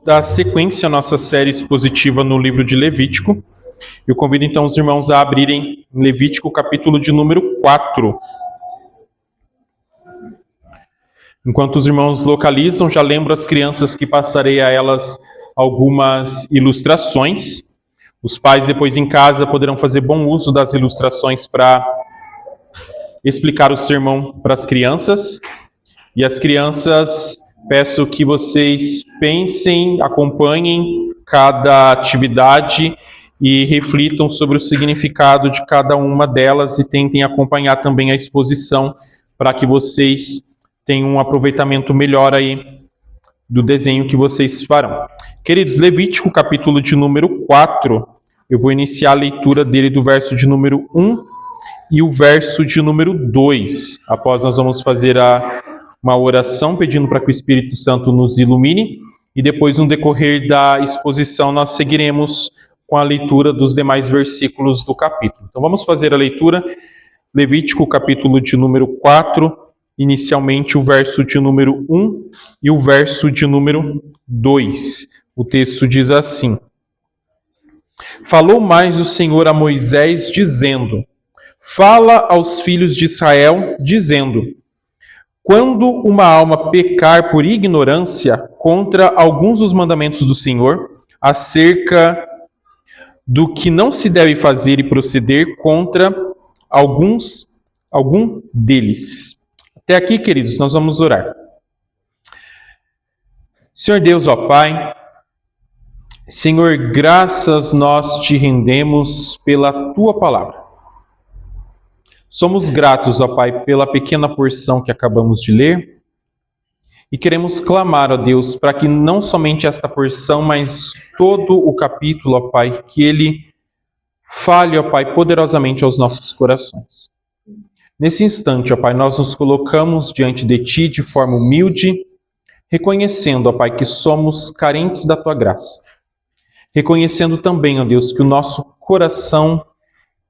Da sequência à nossa série expositiva no livro de Levítico. Eu convido então os irmãos a abrirem Levítico, capítulo de número 4. Enquanto os irmãos localizam, já lembro as crianças que passarei a elas algumas ilustrações. Os pais depois em casa poderão fazer bom uso das ilustrações para explicar o sermão para as crianças. E as crianças, peço que vocês pensem, acompanhem cada atividade e reflitam sobre o significado de cada uma delas e tentem acompanhar também a exposição para que vocês tenham um aproveitamento melhor aí do desenho que vocês farão. Queridos, Levítico, capítulo de número 4, eu vou iniciar a leitura dele do verso de número 1 e o verso de número 2. Após nós vamos fazer uma oração pedindo para que o Espírito Santo nos ilumine e depois no decorrer da exposição nós seguiremos com a leitura dos demais versículos do capítulo. Então vamos fazer a leitura, Levítico capítulo de número 4, inicialmente o verso de número 1 e o verso de número 2. O texto diz assim: Falou mais o Senhor a Moisés dizendo: Fala aos filhos de Israel dizendo: Quando uma alma pecar por ignorância contra alguns dos mandamentos do Senhor, acerca do que não se deve fazer e proceder contra algum deles. Até aqui, queridos, nós vamos orar. Senhor Deus, ó Pai, Senhor, graças nós te rendemos pela Tua palavra. Somos gratos, ó Pai, pela pequena porção que acabamos de ler e queremos clamar, ó Deus, para que não somente esta porção, mas todo o capítulo, ó Pai, que ele fale, ó Pai, poderosamente aos nossos corações. Nesse instante, ó Pai, nós nos colocamos diante de Ti de forma humilde, reconhecendo, ó Pai, que somos carentes da Tua graça. Reconhecendo também, ó Deus, que o nosso coração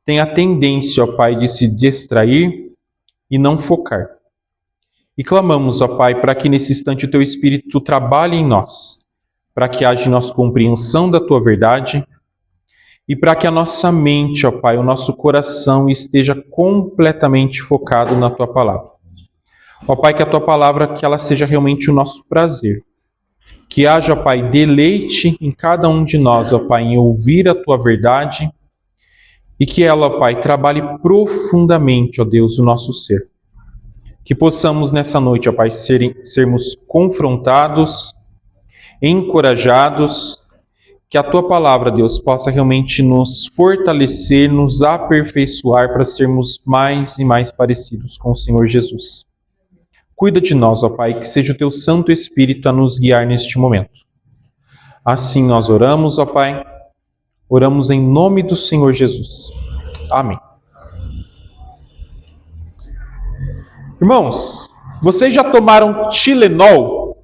tem a tendência, ó Pai, de se distrair e não focar. E clamamos, ó Pai, para que nesse instante o Teu Espírito trabalhe em nós, para que haja em nós compreensão da Tua verdade e para que a nossa mente, ó Pai, o nosso coração esteja completamente focado na Tua palavra. Ó Pai, que a Tua palavra, que ela seja realmente o nosso prazer. Que haja, ó Pai, deleite em cada um de nós, ó Pai, em ouvir a Tua verdade e que ela, ó Pai, trabalhe profundamente, ó Deus, o nosso ser. Que possamos nessa noite, ó Pai, sermos confrontados, encorajados, que a Tua palavra, Deus, possa realmente nos fortalecer, nos aperfeiçoar para sermos mais e mais parecidos com o Senhor Jesus. Cuida de nós, ó Pai, que seja o Teu Santo Espírito a nos guiar neste momento. Assim nós oramos, ó Pai, oramos em nome do Senhor Jesus. Amém. Irmãos, vocês já tomaram Tilenol?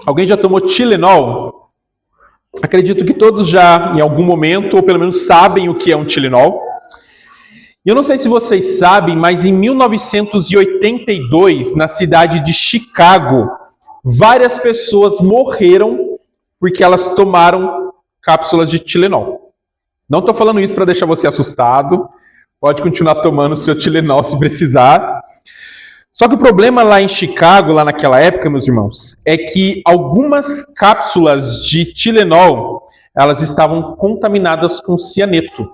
Alguém já tomou Tilenol? Acredito que todos já, em algum momento, ou pelo menos sabem o que é um Tilenol. E eu não sei se vocês sabem, mas em 1982, na cidade de Chicago, várias pessoas morreram porque elas tomaram cápsulas de Tilenol. Não estou falando isso para deixar você assustado. Pode continuar tomando o seu Tilenol se precisar. Só que o problema lá em Chicago, lá naquela época, meus irmãos, é que algumas cápsulas de Tilenol, elas estavam contaminadas com cianeto.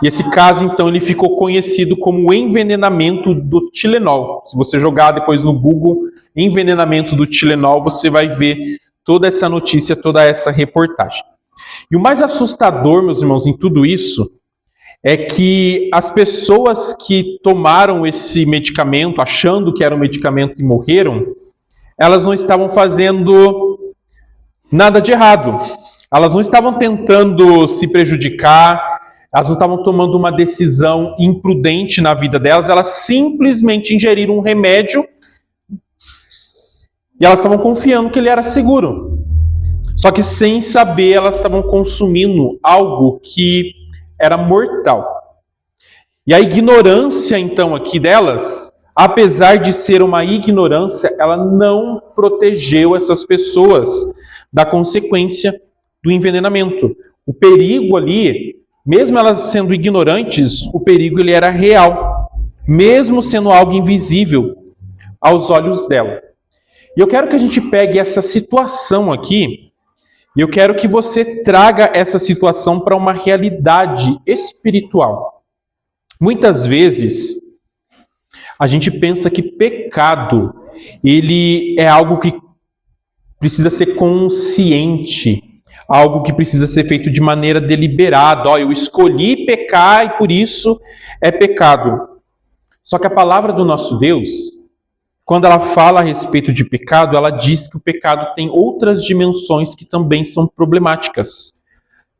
E esse caso, então, ele ficou conhecido como envenenamento do Tilenol. Se você jogar depois no Google, envenenamento do Tilenol, você vai ver toda essa notícia, toda essa reportagem. E o mais assustador, meus irmãos, em tudo isso, é que as pessoas que tomaram esse medicamento, achando que era um medicamento e morreram, elas não estavam fazendo nada de errado. Elas não estavam tentando se prejudicar, elas não estavam tomando uma decisão imprudente na vida delas, elas simplesmente ingeriram um remédio e elas estavam confiando que ele era seguro. Só que sem saber, elas estavam consumindo algo que era mortal. E a ignorância, então, aqui delas apesar de ser uma ignorância, ela não protegeu essas pessoas da consequência do envenenamento. O perigo ali, mesmo elas sendo ignorantes, o perigo ele era real, mesmo sendo algo invisível aos olhos dela. E eu quero que a gente pegue essa situação aqui, e eu quero que você traga essa situação para uma realidade espiritual. Muitas vezes, a gente pensa que pecado, ele é algo que precisa ser consciente, algo que precisa ser feito de maneira deliberada. Ó, eu escolhi pecar e por isso é pecado. Só que a palavra do nosso Deus, quando ela fala a respeito de pecado, ela diz que o pecado tem outras dimensões que também são problemáticas.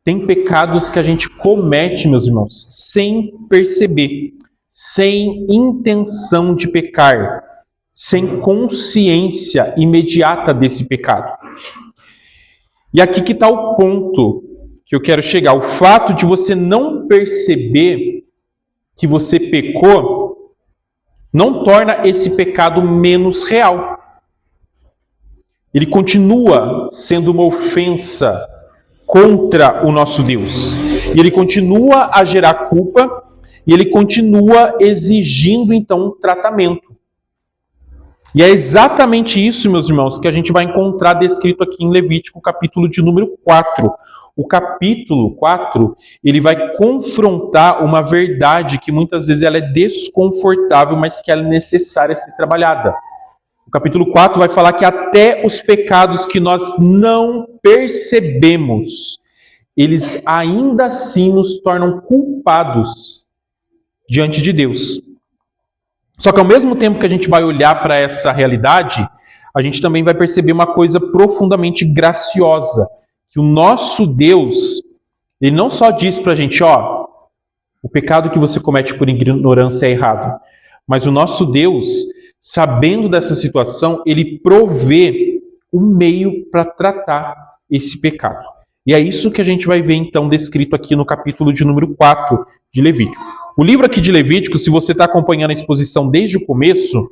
Tem pecados que a gente comete, meus irmãos, sem perceber, sem intenção de pecar, sem consciência imediata desse pecado. E aqui que está o ponto que eu quero chegar. O fato de você não perceber que você pecou não torna esse pecado menos real. Ele continua sendo uma ofensa contra o nosso Deus. E ele continua a gerar culpa e ele continua exigindo, então, um tratamento. E é exatamente isso, meus irmãos, que a gente vai encontrar descrito aqui em Levítico, capítulo de número 4. O capítulo 4, ele vai confrontar uma verdade que muitas vezes ela é desconfortável, mas que ela é necessária ser trabalhada. O capítulo 4 vai falar que até os pecados que nós não percebemos, eles ainda assim nos tornam culpados diante de Deus. Só que ao mesmo tempo que a gente vai olhar para essa realidade, a gente também vai perceber uma coisa profundamente graciosa, que o nosso Deus, ele não só diz para a gente, ó, o pecado que você comete por ignorância é errado, mas o nosso Deus, sabendo dessa situação, ele provê um meio para tratar esse pecado. E é isso que a gente vai ver então descrito aqui no capítulo de número 4 de Levítico. O livro aqui de Levítico, se você está acompanhando a exposição desde o começo,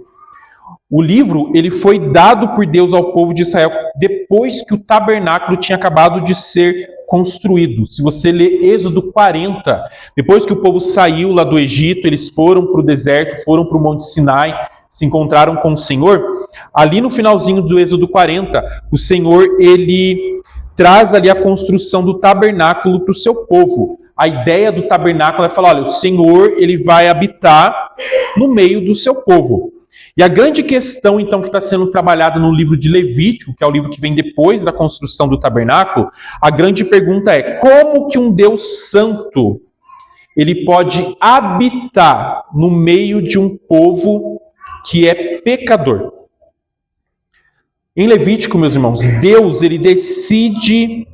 o livro ele foi dado por Deus ao povo de Israel depois que o tabernáculo tinha acabado de ser construído. Se você ler Êxodo 40, depois que o povo saiu lá do Egito, eles foram para o deserto, foram para o Monte Sinai, se encontraram com o Senhor, ali no finalzinho do Êxodo 40, o Senhor ele traz ali a construção do tabernáculo para o seu povo. A ideia do tabernáculo é falar, olha, o Senhor ele vai habitar no meio do seu povo. E a grande questão, então, que está sendo trabalhada no livro de Levítico, que é o livro que vem depois da construção do tabernáculo, a grande pergunta é, como que um Deus santo, ele pode habitar no meio de um povo que é pecador? Em Levítico, meus irmãos, Deus, ele decide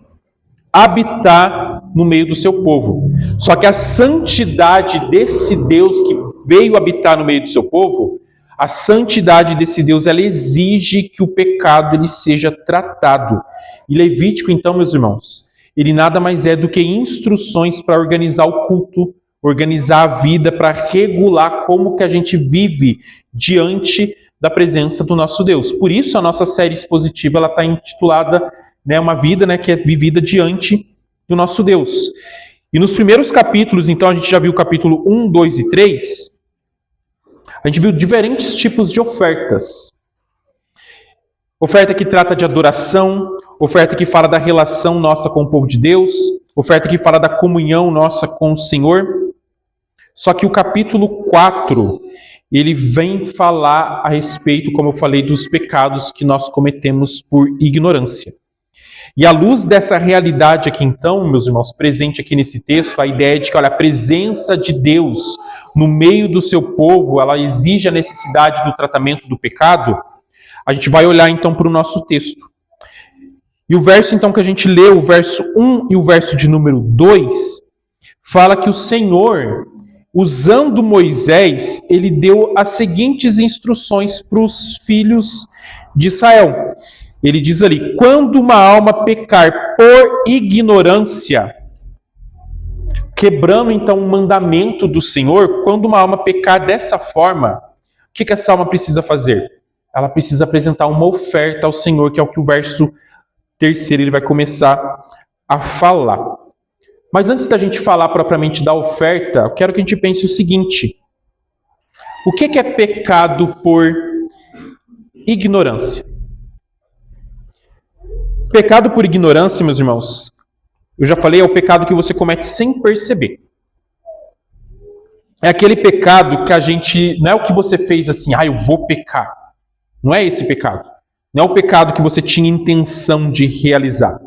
habitar no meio do seu povo. Só que a santidade desse Deus que veio habitar no meio do seu povo, a santidade desse Deus, ela exige que o pecado ele seja tratado. E Levítico, então, meus irmãos, ele nada mais é do que instruções para organizar o culto, organizar a vida, para regular como que a gente vive diante da presença do nosso Deus. Por isso a nossa série expositiva ela está intitulada uma vida que é vivida diante do nosso Deus. E nos primeiros capítulos, então, a gente já viu o capítulo 1, 2 e 3, a gente viu diferentes tipos de ofertas. Oferta que trata de adoração, oferta que fala da relação nossa com o povo de Deus, oferta que fala da comunhão nossa com o Senhor. Só que o capítulo 4, ele vem falar a respeito, como eu falei, dos pecados que nós cometemos por ignorância. E à luz dessa realidade aqui, então, meus irmãos, presente aqui nesse texto, a ideia de que, olha, a presença de Deus no meio do seu povo, ela exige a necessidade do tratamento do pecado, a gente vai olhar, então, para o nosso texto. E o verso, então, que a gente leu, o verso 1 e o verso de número 2, fala que o Senhor, usando Moisés, ele deu as seguintes instruções para os filhos de Israel. Ele diz ali, quando uma alma pecar por ignorância, quebrando então o mandamento do Senhor, quando uma alma pecar dessa forma, que essa alma precisa fazer? Ela precisa apresentar uma oferta ao Senhor, que é o que o verso 3 ele vai começar a falar. Mas antes da gente falar propriamente da oferta, eu quero que a gente pense o seguinte: o que é pecado por ignorância? Pecado por ignorância, meus irmãos, eu já falei, é o pecado que você comete sem perceber. É aquele pecado que a gente, não é o que você fez assim, eu vou pecar. Não é esse pecado. Não é o pecado que você tinha intenção de realizar.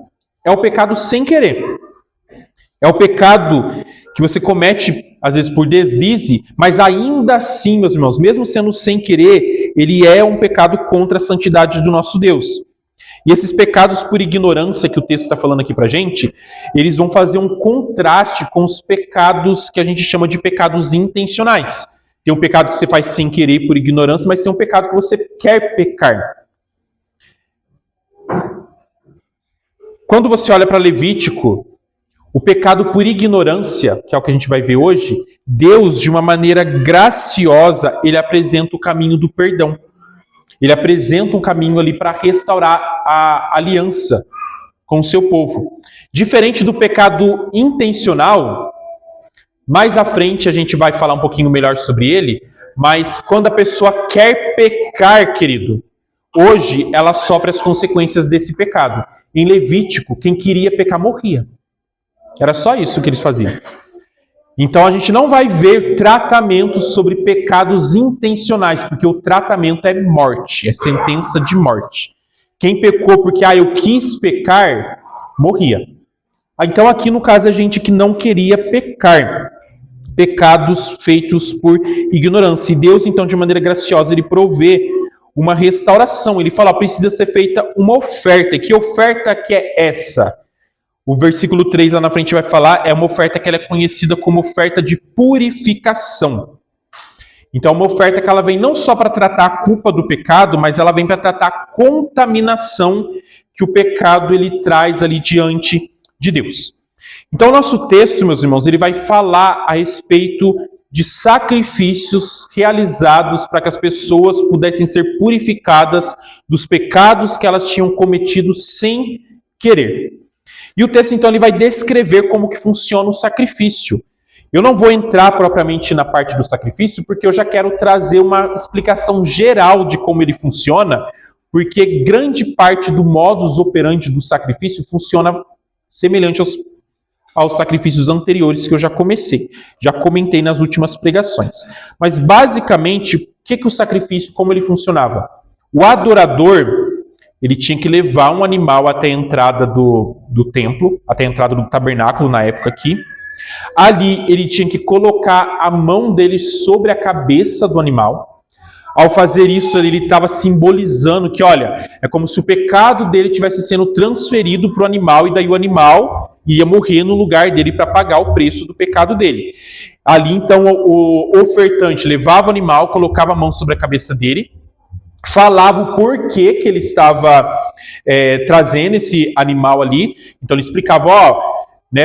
É o pecado sem querer. É o pecado que você comete, às vezes, por deslize, mas ainda assim, meus irmãos, mesmo sendo sem querer, ele é um pecado contra a santidade do nosso Deus. E esses pecados por ignorância que o texto está falando aqui pra gente, eles vão fazer um contraste com os pecados que a gente chama de pecados intencionais. Tem um pecado que você faz sem querer por ignorância, mas tem um pecado que você quer pecar. Quando você olha para Levítico, o pecado por ignorância, que é o que a gente vai ver hoje, Deus, de uma maneira graciosa, ele apresenta o caminho do perdão. Ele apresenta um caminho ali para restaurar a aliança com o seu povo. Diferente do pecado intencional, mais à frente a gente vai falar um pouquinho melhor sobre ele, mas quando a pessoa quer pecar, querido, hoje ela sofre as consequências desse pecado. Em Levítico, quem queria pecar morria. Era só isso que eles faziam. Então a gente não vai ver tratamentos sobre pecados intencionais, porque o tratamento é morte, é sentença de morte. Quem pecou porque eu quis pecar, morria. Então aqui no caso a gente que não queria pecar, pecados feitos por ignorância. E Deus então de maneira graciosa ele provê uma restauração. Ele fala, precisa ser feita uma oferta. E que oferta que é essa? O versículo 3 lá na frente vai falar, é uma oferta que ela é conhecida como oferta de purificação. Então, uma oferta que ela vem não só para tratar a culpa do pecado, mas ela vem para tratar a contaminação que o pecado ele traz ali diante de Deus. Então, o nosso texto, meus irmãos, ele vai falar a respeito de sacrifícios realizados para que as pessoas pudessem ser purificadas dos pecados que elas tinham cometido sem querer. E o texto, então, ele vai descrever como que funciona o sacrifício. Eu não vou entrar propriamente na parte do sacrifício, porque eu já quero trazer uma explicação geral de como ele funciona, porque grande parte do modus operandi do sacrifício funciona semelhante aos sacrifícios anteriores que eu já comentei nas últimas pregações. Mas, basicamente, o que o sacrifício, como ele funcionava? O adorador, ele tinha que levar um animal até a entrada do templo, até a entrada do tabernáculo na época aqui. Ali ele tinha que colocar a mão dele sobre a cabeça do animal. Ao fazer isso, ele estava simbolizando que, olha, é como se o pecado dele estivesse sendo transferido para o animal, e daí o animal ia morrer no lugar dele para pagar o preço do pecado dele. Ali, então, o ofertante levava o animal, colocava a mão sobre a cabeça dele, falava o porquê que ele estava trazendo esse animal ali. Então ele explicava,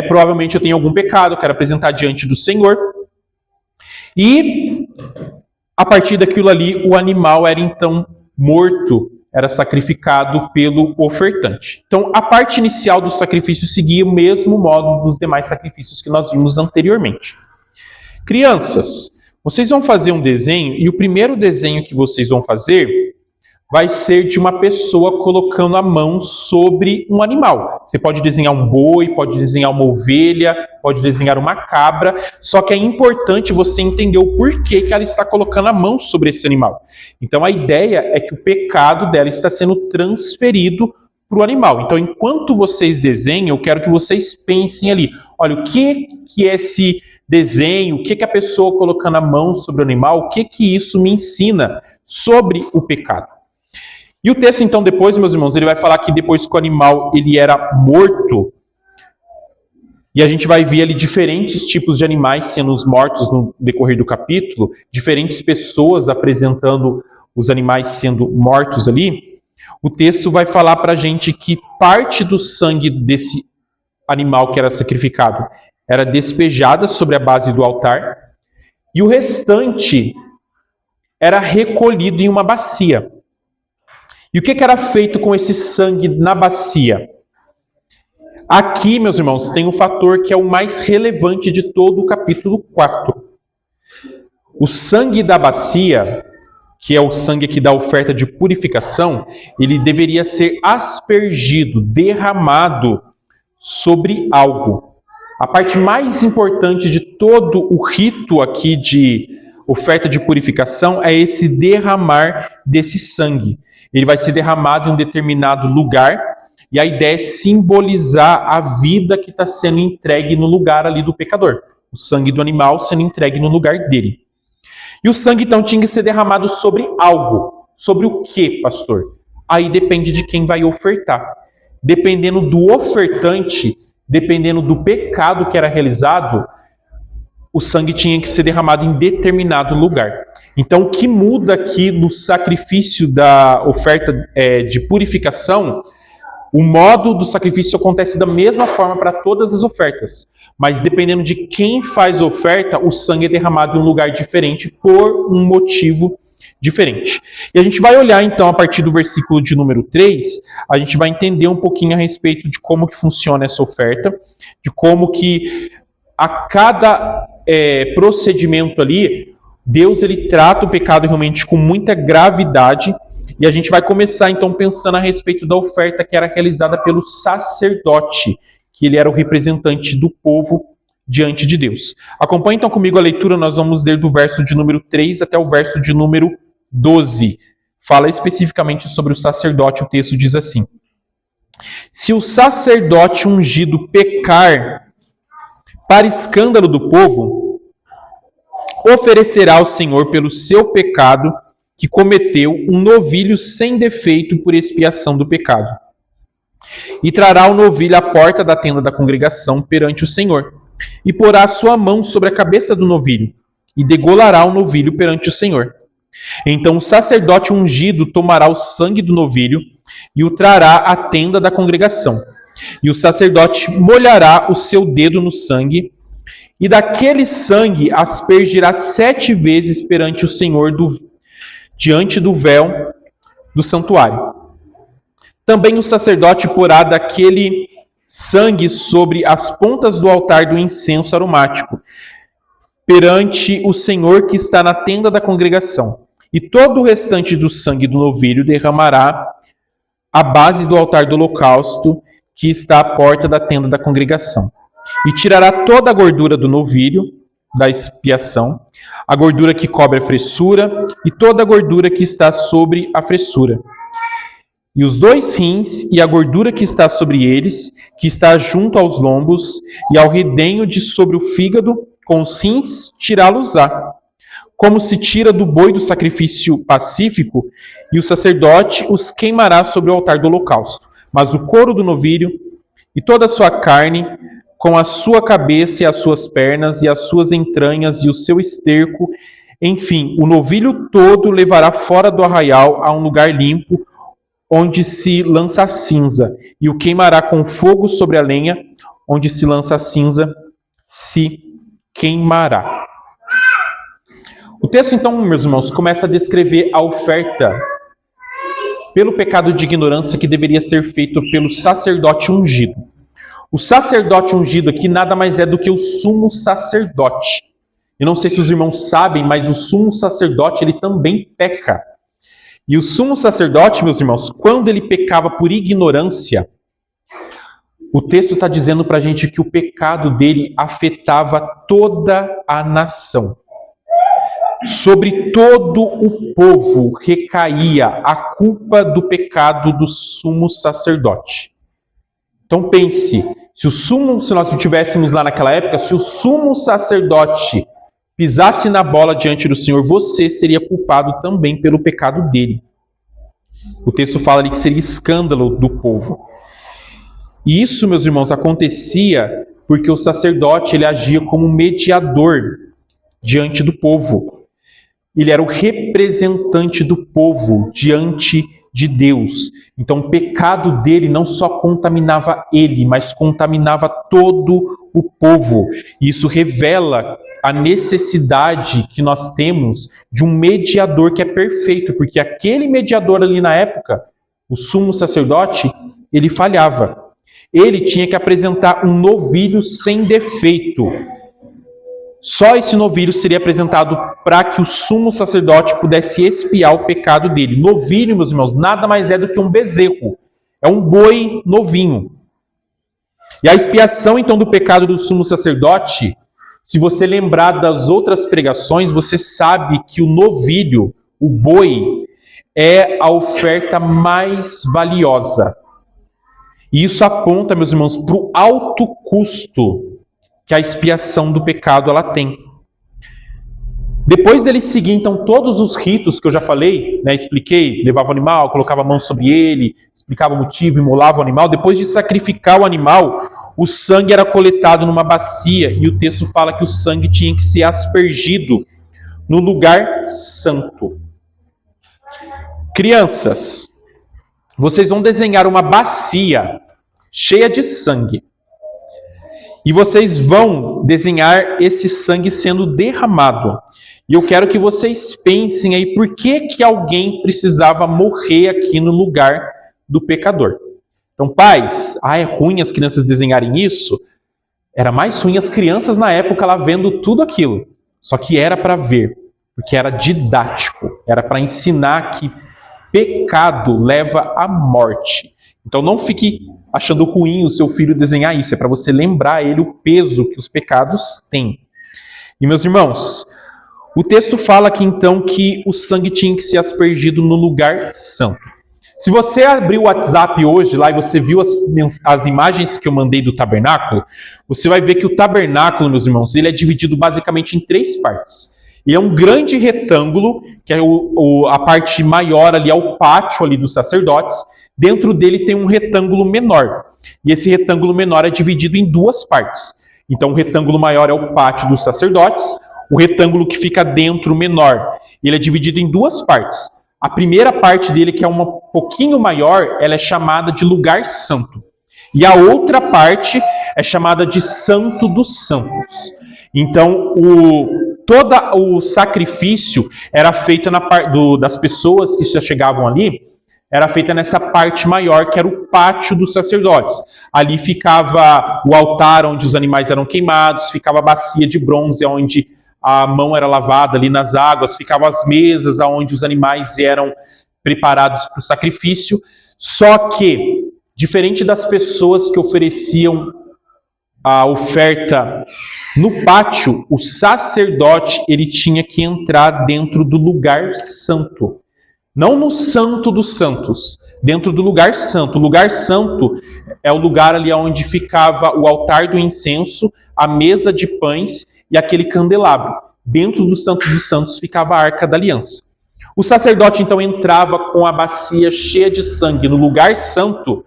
provavelmente eu tenho algum pecado, eu quero apresentar diante do Senhor. E a partir daquilo ali, o animal era então morto, era sacrificado pelo ofertante. Então a parte inicial do sacrifício seguia o mesmo modo dos demais sacrifícios que nós vimos anteriormente. Crianças, vocês vão fazer um desenho, e o primeiro desenho que vocês vão fazer vai ser de uma pessoa colocando a mão sobre um animal. Você pode desenhar um boi, pode desenhar uma ovelha, pode desenhar uma cabra, só que é importante você entender o porquê que ela está colocando a mão sobre esse animal. Então a ideia é que o pecado dela está sendo transferido para o animal. Então enquanto vocês desenham, eu quero que vocês pensem ali, olha, o que é esse desenho, o que a pessoa colocando a mão sobre o animal, o que isso me ensina sobre o pecado. E o texto, então, depois, meus irmãos, ele vai falar que depois que o animal ele era morto, e a gente vai ver ali diferentes tipos de animais sendo mortos no decorrer do capítulo, diferentes pessoas apresentando os animais sendo mortos ali, o texto vai falar para a gente que parte do sangue desse animal que era sacrificado era despejada sobre a base do altar, e o restante era recolhido em uma bacia. E o que era feito com esse sangue na bacia? Aqui, meus irmãos, tem um fator que é o mais relevante de todo o capítulo 4. O sangue da bacia, que é o sangue aqui da oferta de purificação, ele deveria ser aspergido, derramado sobre algo. A parte mais importante de todo o rito aqui de oferta de purificação é esse derramar desse sangue. Ele vai ser derramado em um determinado lugar, e a ideia é simbolizar a vida que está sendo entregue no lugar ali do pecador. O sangue do animal sendo entregue no lugar dele. E o sangue, então, tinha que ser derramado sobre algo. Sobre o quê, pastor? Aí depende de quem vai ofertar. Dependendo do ofertante, dependendo do pecado que era realizado, o sangue tinha que ser derramado em determinado lugar. Então, o que muda aqui no sacrifício da oferta de purificação, o modo do sacrifício acontece da mesma forma para todas as ofertas. Mas dependendo de quem faz a oferta, o sangue é derramado em um lugar diferente por um motivo diferente. E a gente vai olhar então a partir do versículo de número 3, a gente vai entender um pouquinho a respeito de como que funciona essa oferta, de como que a cada procedimento ali, Deus ele trata o pecado realmente com muita gravidade. E a gente vai começar então pensando a respeito da oferta que era realizada pelo sacerdote, que ele era o representante do povo diante de Deus. Acompanhe então comigo a leitura, nós vamos ler do verso de número 3 até o verso de número 12. Fala especificamente sobre o sacerdote, o texto diz assim: Se o sacerdote ungido pecar para escândalo do povo, oferecerá ao Senhor pelo seu pecado que cometeu um novilho sem defeito por expiação do pecado. E trará o novilho à porta da tenda da congregação perante o Senhor, e porá a sua mão sobre a cabeça do novilho, e degolará o novilho perante o Senhor. Então o sacerdote ungido tomará o sangue do novilho e o trará à tenda da congregação. E o sacerdote molhará o seu dedo no sangue, e daquele sangue aspergirá 7 vezes perante o Senhor diante do véu do santuário. Também o sacerdote porá daquele sangue sobre as pontas do altar do incenso aromático, perante o Senhor que está na tenda da congregação. E todo o restante do sangue do novilho derramará à base do altar do holocausto, que está à porta da tenda da congregação. E tirará toda a gordura do novilho, da expiação, a gordura que cobre a fressura e toda a gordura que está sobre a fressura. E os 2 rins e a gordura que está sobre eles, que está junto aos lombos, e ao redenho de sobre o fígado, com os rins tirá-los-á, como se tira do boi do sacrifício pacífico, e o sacerdote os queimará sobre o altar do holocausto. Mas o couro do novilho e toda a sua carne, com a sua cabeça e as suas pernas, e as suas entranhas e o seu esterco, enfim, o novilho todo levará fora do arraial a um lugar limpo, onde se lança a cinza, e o queimará com fogo sobre a lenha, onde se lança a cinza, se queimará. O texto, então, meus irmãos, começa a descrever a oferta pelo pecado de ignorância que deveria ser feito pelo sacerdote ungido. O sacerdote ungido aqui nada mais é do que o sumo sacerdote. Eu não sei se os irmãos sabem, mas o sumo sacerdote ele também peca. E o sumo sacerdote, meus irmãos, quando ele pecava por ignorância, o texto está dizendo para a gente que o pecado dele afetava toda a nação. Sobre todo o povo recaía a culpa do pecado do sumo sacerdote. Então pense, se nós estivéssemos lá naquela época, se o sumo sacerdote pisasse na bola diante do Senhor, você seria culpado também pelo pecado dele. O texto fala ali que seria escândalo do povo. E isso, meus irmãos, acontecia porque o sacerdote ele agia como mediador diante do povo. Ele era o representante do povo diante de Deus. Então o pecado dele não só contaminava ele, mas contaminava todo o povo. E isso revela a necessidade que nós temos de um mediador que é perfeito, porque aquele mediador ali na época, o sumo sacerdote, ele falhava. Ele tinha que apresentar um novilho sem defeito. Só esse novilho seria apresentado para que o sumo sacerdote pudesse expiar o pecado dele. Novilho, meus irmãos, nada mais é do que um bezerro. É um boi novinho. E a expiação, então, do pecado do sumo sacerdote, se você lembrar das outras pregações, você sabe que o novilho, o boi, é a oferta mais valiosa. E isso aponta, meus irmãos, para o alto custo que a expiação do pecado ela tem. Depois dele seguir, então, todos os ritos que eu já falei, expliquei, levava o animal, colocava a mão sobre ele, explicava o motivo, imolava o animal. Depois de sacrificar o animal, o sangue era coletado numa bacia e o texto fala que o sangue tinha que ser aspergido no lugar santo. Crianças, vocês vão desenhar uma bacia cheia de sangue. E vocês vão desenhar esse sangue sendo derramado. E eu quero que vocês pensem aí por que alguém precisava morrer aqui no lugar do pecador. Então, pais, é ruim as crianças desenharem isso? Era mais ruim as crianças na época lá vendo tudo aquilo. Só que era para ver, porque era didático, era para ensinar que pecado leva à morte. Então não fique achando ruim o seu filho desenhar isso, é para você lembrar ele o peso que os pecados têm. E meus irmãos, o texto fala aqui então que o sangue tinha que ser aspergido no lugar santo. Se você abrir o WhatsApp hoje lá e você viu as imagens que eu mandei do tabernáculo, você vai ver que o tabernáculo, meus irmãos, ele é dividido basicamente em 3 partes. E é um grande retângulo, que é a parte maior ali, é o pátio ali dos sacerdotes. Dentro dele tem um retângulo menor. E esse retângulo menor é dividido em 2 partes. Então o retângulo maior é o pátio dos sacerdotes. O retângulo que fica dentro, menor, ele é dividido em 2 partes. A primeira parte dele, que é um pouquinho maior, ela é chamada de lugar santo. E a outra parte é chamada de Santo dos Santos. Então, todo o sacrifício era feito das pessoas que já chegavam ali, era feita nessa parte maior, que era o pátio dos sacerdotes. Ali ficava o altar onde os animais eram queimados, ficava a bacia de bronze onde a mão era lavada ali nas águas, ficavam as mesas onde os animais eram preparados para o sacrifício. Só que, diferente das pessoas que ofereciam a oferta no pátio, o sacerdote ele tinha que entrar dentro do lugar santo. Não no Santo dos Santos, dentro do lugar santo. O lugar santo é o lugar ali onde ficava o altar do incenso, a mesa de pães e aquele candelabro. Dentro do Santo dos Santos ficava a Arca da Aliança. O sacerdote então entrava com a bacia cheia de sangue no lugar santo,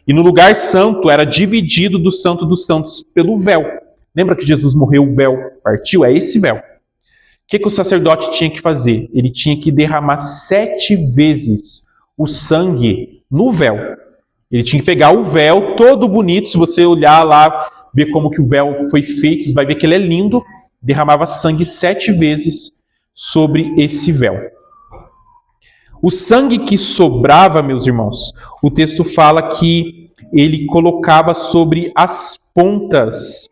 e no lugar santo era dividido do Santo dos Santos pelo véu. Lembra que Jesus morreu, o véu partiu? É esse véu. O que o sacerdote tinha que fazer? Ele tinha que derramar 7 vezes o sangue no véu. Ele tinha que pegar o véu todo bonito. Se você olhar lá, ver como que o véu foi feito, você vai ver que ele é lindo. Derramava sangue 7 vezes sobre esse véu. O sangue que sobrava, meus irmãos, o texto fala que ele colocava sobre as pontas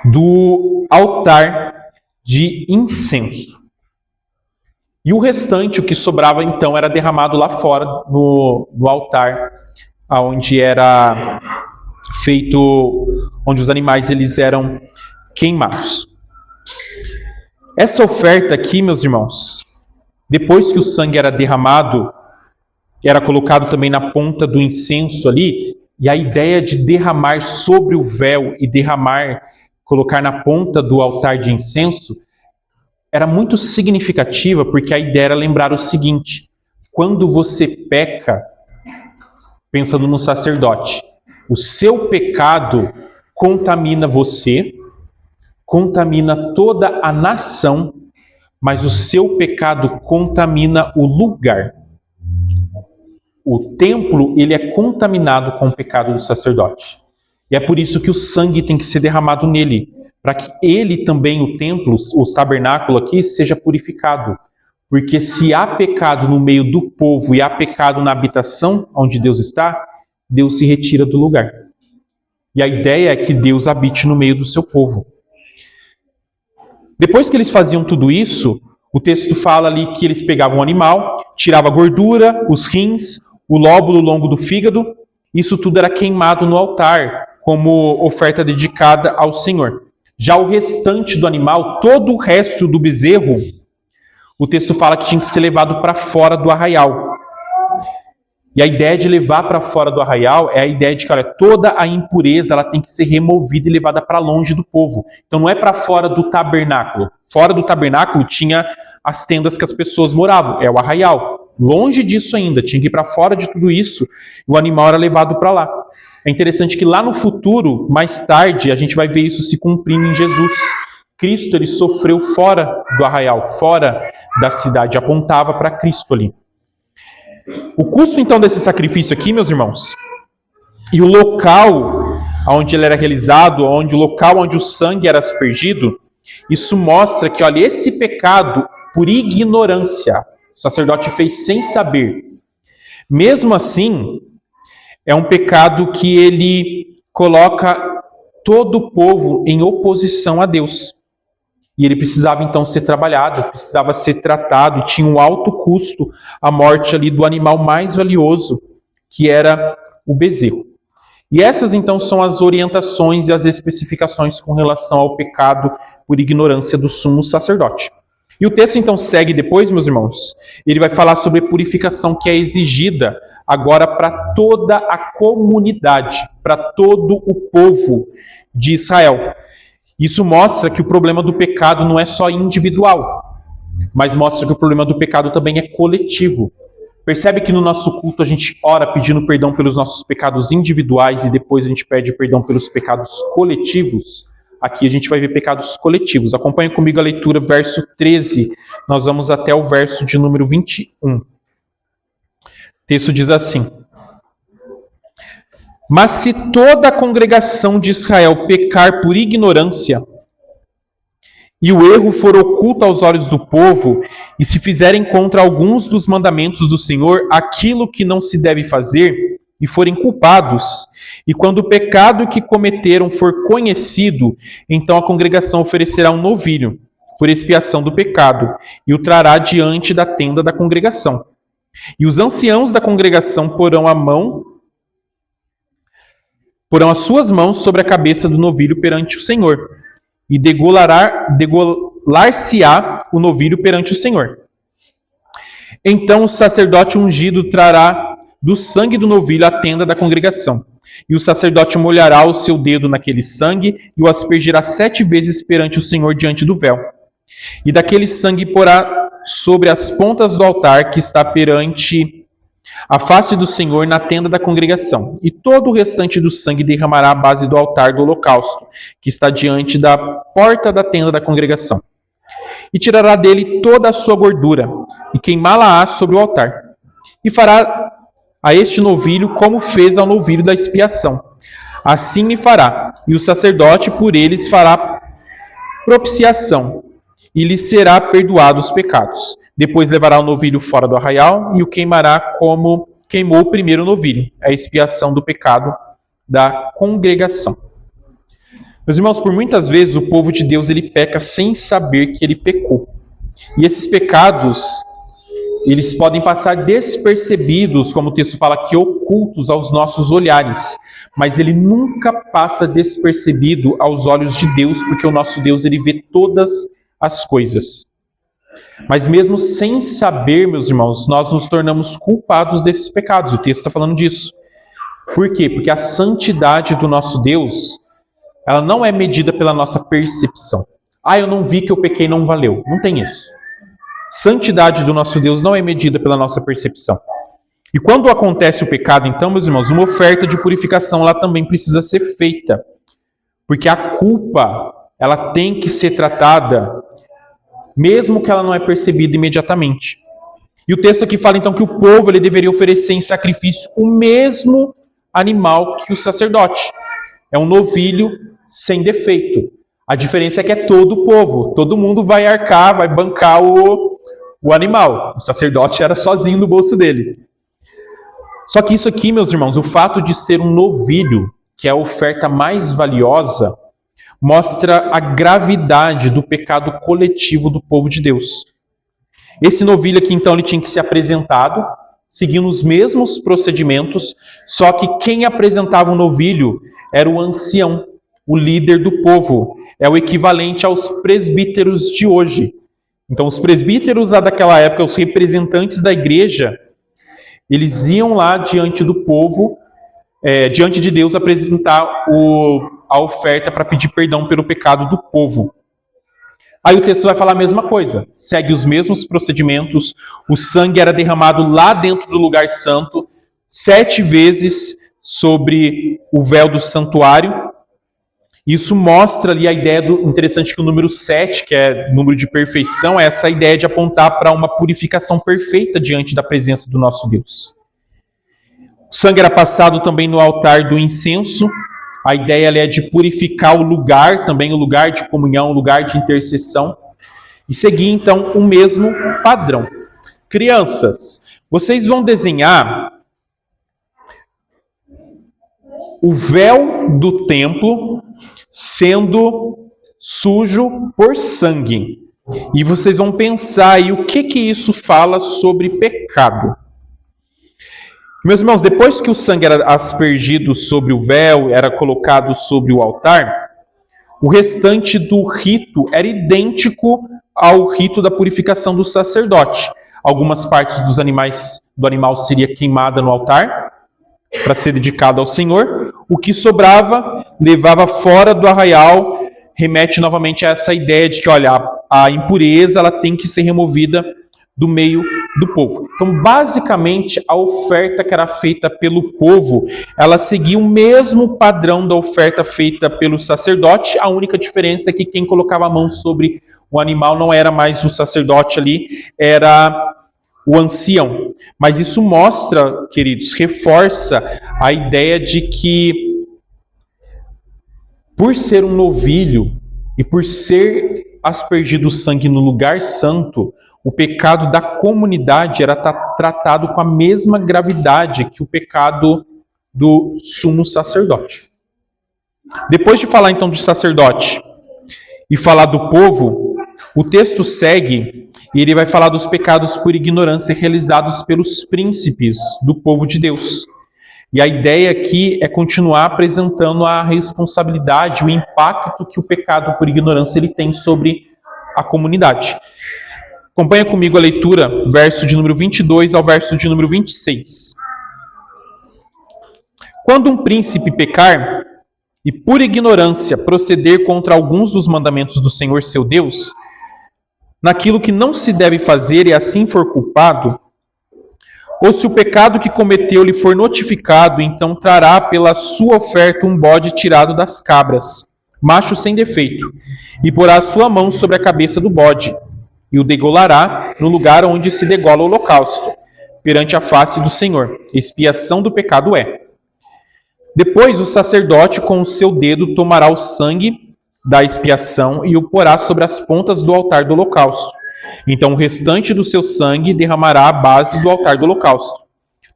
do altar de incenso. E o restante, o que sobrava então, era derramado lá fora no altar, onde era feito, onde os animais eles eram queimados. Essa oferta aqui, meus irmãos, depois que o sangue era derramado, era colocado também na ponta do incenso ali, e a ideia de derramar sobre o véu e colocar na ponta do altar de incenso, era muito significativa, porque a ideia era lembrar o seguinte: quando você peca, pensando no sacerdote, o seu pecado contamina você, contamina toda a nação, mas o seu pecado contamina o lugar. O templo, ele é contaminado com o pecado do sacerdote. E é por isso que o sangue tem que ser derramado nele, para que ele também, o templo, o tabernáculo aqui, seja purificado. Porque se há pecado no meio do povo e há pecado na habitação onde Deus está, Deus se retira do lugar. E a ideia é que Deus habite no meio do seu povo. Depois que eles faziam tudo isso, o texto fala ali que eles pegavam o animal, tiravam a gordura, os rins, o lóbulo longo do fígado. Isso tudo era queimado no altar, como oferta dedicada ao Senhor. Já o restante do animal, todo o resto do bezerro, o texto fala que tinha que ser levado para fora do arraial. E a ideia de levar para fora do arraial é a ideia de que, olha, toda a impureza ela tem que ser removida e levada para longe do povo. Então não é para fora do tabernáculo. Fora do tabernáculo tinha as tendas que as pessoas moravam, é o arraial. Longe disso ainda, tinha que ir para fora de tudo isso, e o animal era levado para lá. É interessante que lá no futuro, mais tarde, a gente vai ver isso se cumprindo em Jesus. Cristo, ele sofreu fora do arraial, fora da cidade, apontava para Cristo ali. O custo, então, desse sacrifício aqui, meus irmãos, e o local onde ele era realizado, o local onde o sangue era aspergido, isso mostra que, olha, esse pecado, por ignorância, o sacerdote fez sem saber. Mesmo assim, é um pecado que ele coloca todo o povo em oposição a Deus. E ele precisava então ser trabalhado, precisava ser tratado, e tinha um alto custo a morte ali do animal mais valioso, que era o bezerro. E essas então são as orientações e as especificações com relação ao pecado por ignorância do sumo sacerdote. E o texto então segue depois, meus irmãos, ele vai falar sobre a purificação que é exigida agora para toda a comunidade, para todo o povo de Israel. Isso mostra que o problema do pecado não é só individual, mas mostra que o problema do pecado também é coletivo. Percebe que no nosso culto a gente ora pedindo perdão pelos nossos pecados individuais e depois a gente pede perdão pelos pecados coletivos? Aqui a gente vai ver pecados coletivos. Acompanhe comigo a leitura, verso 13. Nós vamos até o verso de número 21. O texto diz assim: mas se toda a congregação de Israel pecar por ignorância, e o erro for oculto aos olhos do povo, e se fizerem contra alguns dos mandamentos do Senhor aquilo que não se deve fazer, e forem culpados, e quando o pecado que cometeram for conhecido, então a congregação oferecerá um novilho, por expiação do pecado, e o trará diante da tenda da congregação. E os anciãos da congregação porão as suas mãos sobre a cabeça do novilho perante o Senhor, e degolar-se-á o novilho perante o Senhor. Então o sacerdote ungido trará do sangue do novilho a tenda da congregação, e o sacerdote molhará o seu dedo naquele sangue, e o aspergirá 7 vezes perante o Senhor diante do véu. E daquele sangue porá sobre as pontas do altar que está perante a face do Senhor na tenda da congregação, e todo o restante do sangue derramará à base do altar do holocausto, que está diante da porta da tenda da congregação. E tirará dele toda a sua gordura, e queimá-la-á sobre o altar. E fará a este novilho como fez ao novilho da expiação. Assim me fará, e o sacerdote por eles fará propiciação, e lhe será perdoado os pecados. Depois levará o novilho fora do arraial e o queimará como queimou o primeiro novilho, a expiação do pecado da congregação. Meus irmãos, por muitas vezes o povo de Deus ele peca sem saber que ele pecou. E esses pecados, eles podem passar despercebidos, como o texto fala aqui, ocultos aos nossos olhares. Mas ele nunca passa despercebido aos olhos de Deus, porque o nosso Deus ele vê todas as coisas. Mas mesmo sem saber, meus irmãos, nós nos tornamos culpados desses pecados. O texto está falando disso. Por quê? Porque a santidade do nosso Deus, ela não é medida pela nossa percepção. Eu não vi que eu pequei, não valeu. Não tem isso. Santidade do nosso Deus não é medida pela nossa percepção. E quando acontece o pecado, então, meus irmãos, uma oferta de purificação ela também precisa ser feita. Porque a culpa, ela tem que ser tratada mesmo que ela não é percebida imediatamente. E o texto aqui fala então que o povo ele deveria oferecer em sacrifício o mesmo animal que o sacerdote. É um novilho sem defeito. A diferença é que é todo o povo. Todo mundo vai arcar, vai bancar o animal. O sacerdote era sozinho no bolso dele. Só que isso aqui, meus irmãos, o fato de ser um novilho, que é a oferta mais valiosa, mostra a gravidade do pecado coletivo do povo de Deus. Esse novilho aqui, então, ele tinha que ser apresentado, seguindo os mesmos procedimentos, só que quem apresentava o novilho era o ancião, o líder do povo. É o equivalente aos presbíteros de hoje. Então, os presbíteros daquela época, os representantes da igreja, eles iam lá diante do povo, diante de Deus, apresentar a oferta para pedir perdão pelo pecado do povo. Aí o texto vai falar a mesma coisa, segue os mesmos procedimentos, o sangue era derramado lá dentro do lugar santo, 7 vezes sobre o véu do santuário. Isso mostra ali a ideia interessante que o número 7, que é número de perfeição, é essa ideia de apontar para uma purificação perfeita diante da presença do nosso Deus. O sangue era passado também no altar do incenso. A ideia é de purificar o lugar, também o lugar de comunhão, o lugar de intercessão. E seguir, então, o mesmo padrão. Crianças, vocês vão desenhar o véu do templo sendo sujo por sangue. E vocês vão pensar aí o que isso fala sobre pecado. Meus irmãos, depois que o sangue era aspergido sobre o véu, era colocado sobre o altar, o restante do rito era idêntico ao rito da purificação do sacerdote. Algumas partes do animal seria queimada no altar, para ser dedicado ao Senhor. O que sobrava, levava fora do arraial, remete novamente a essa ideia de que, olha, a impureza ela tem que ser removida do meio do povo. Então, basicamente, a oferta que era feita pelo povo, ela seguia o mesmo padrão da oferta feita pelo sacerdote. A única diferença é que quem colocava a mão sobre o animal não era mais o sacerdote ali, era o ancião. Mas isso mostra, queridos, reforça a ideia de que, por ser um novilho e por ser aspergido sangue no lugar santo, o pecado da comunidade era tratado com a mesma gravidade que o pecado do sumo sacerdote. Depois de falar então de sacerdote e falar do povo, o texto segue e ele vai falar dos pecados por ignorância realizados pelos príncipes do povo de Deus. E a ideia aqui é continuar apresentando a responsabilidade, o impacto que o pecado por ignorância ele tem sobre a comunidade. Acompanha comigo a leitura, verso de número 22 ao verso de número 26. Quando um príncipe pecar e por ignorância proceder contra alguns dos mandamentos do Senhor seu Deus, naquilo que não se deve fazer e assim for culpado, ou se o pecado que cometeu lhe for notificado, então trará pela sua oferta um bode tirado das cabras, macho sem defeito, e porá a sua mão sobre a cabeça do bode, e o degolará no lugar onde se degola o holocausto, perante a face do Senhor. Expiação do pecado é. Depois o sacerdote com o seu dedo tomará o sangue da expiação e o porá sobre as pontas do altar do holocausto. Então o restante do seu sangue derramará à base do altar do holocausto.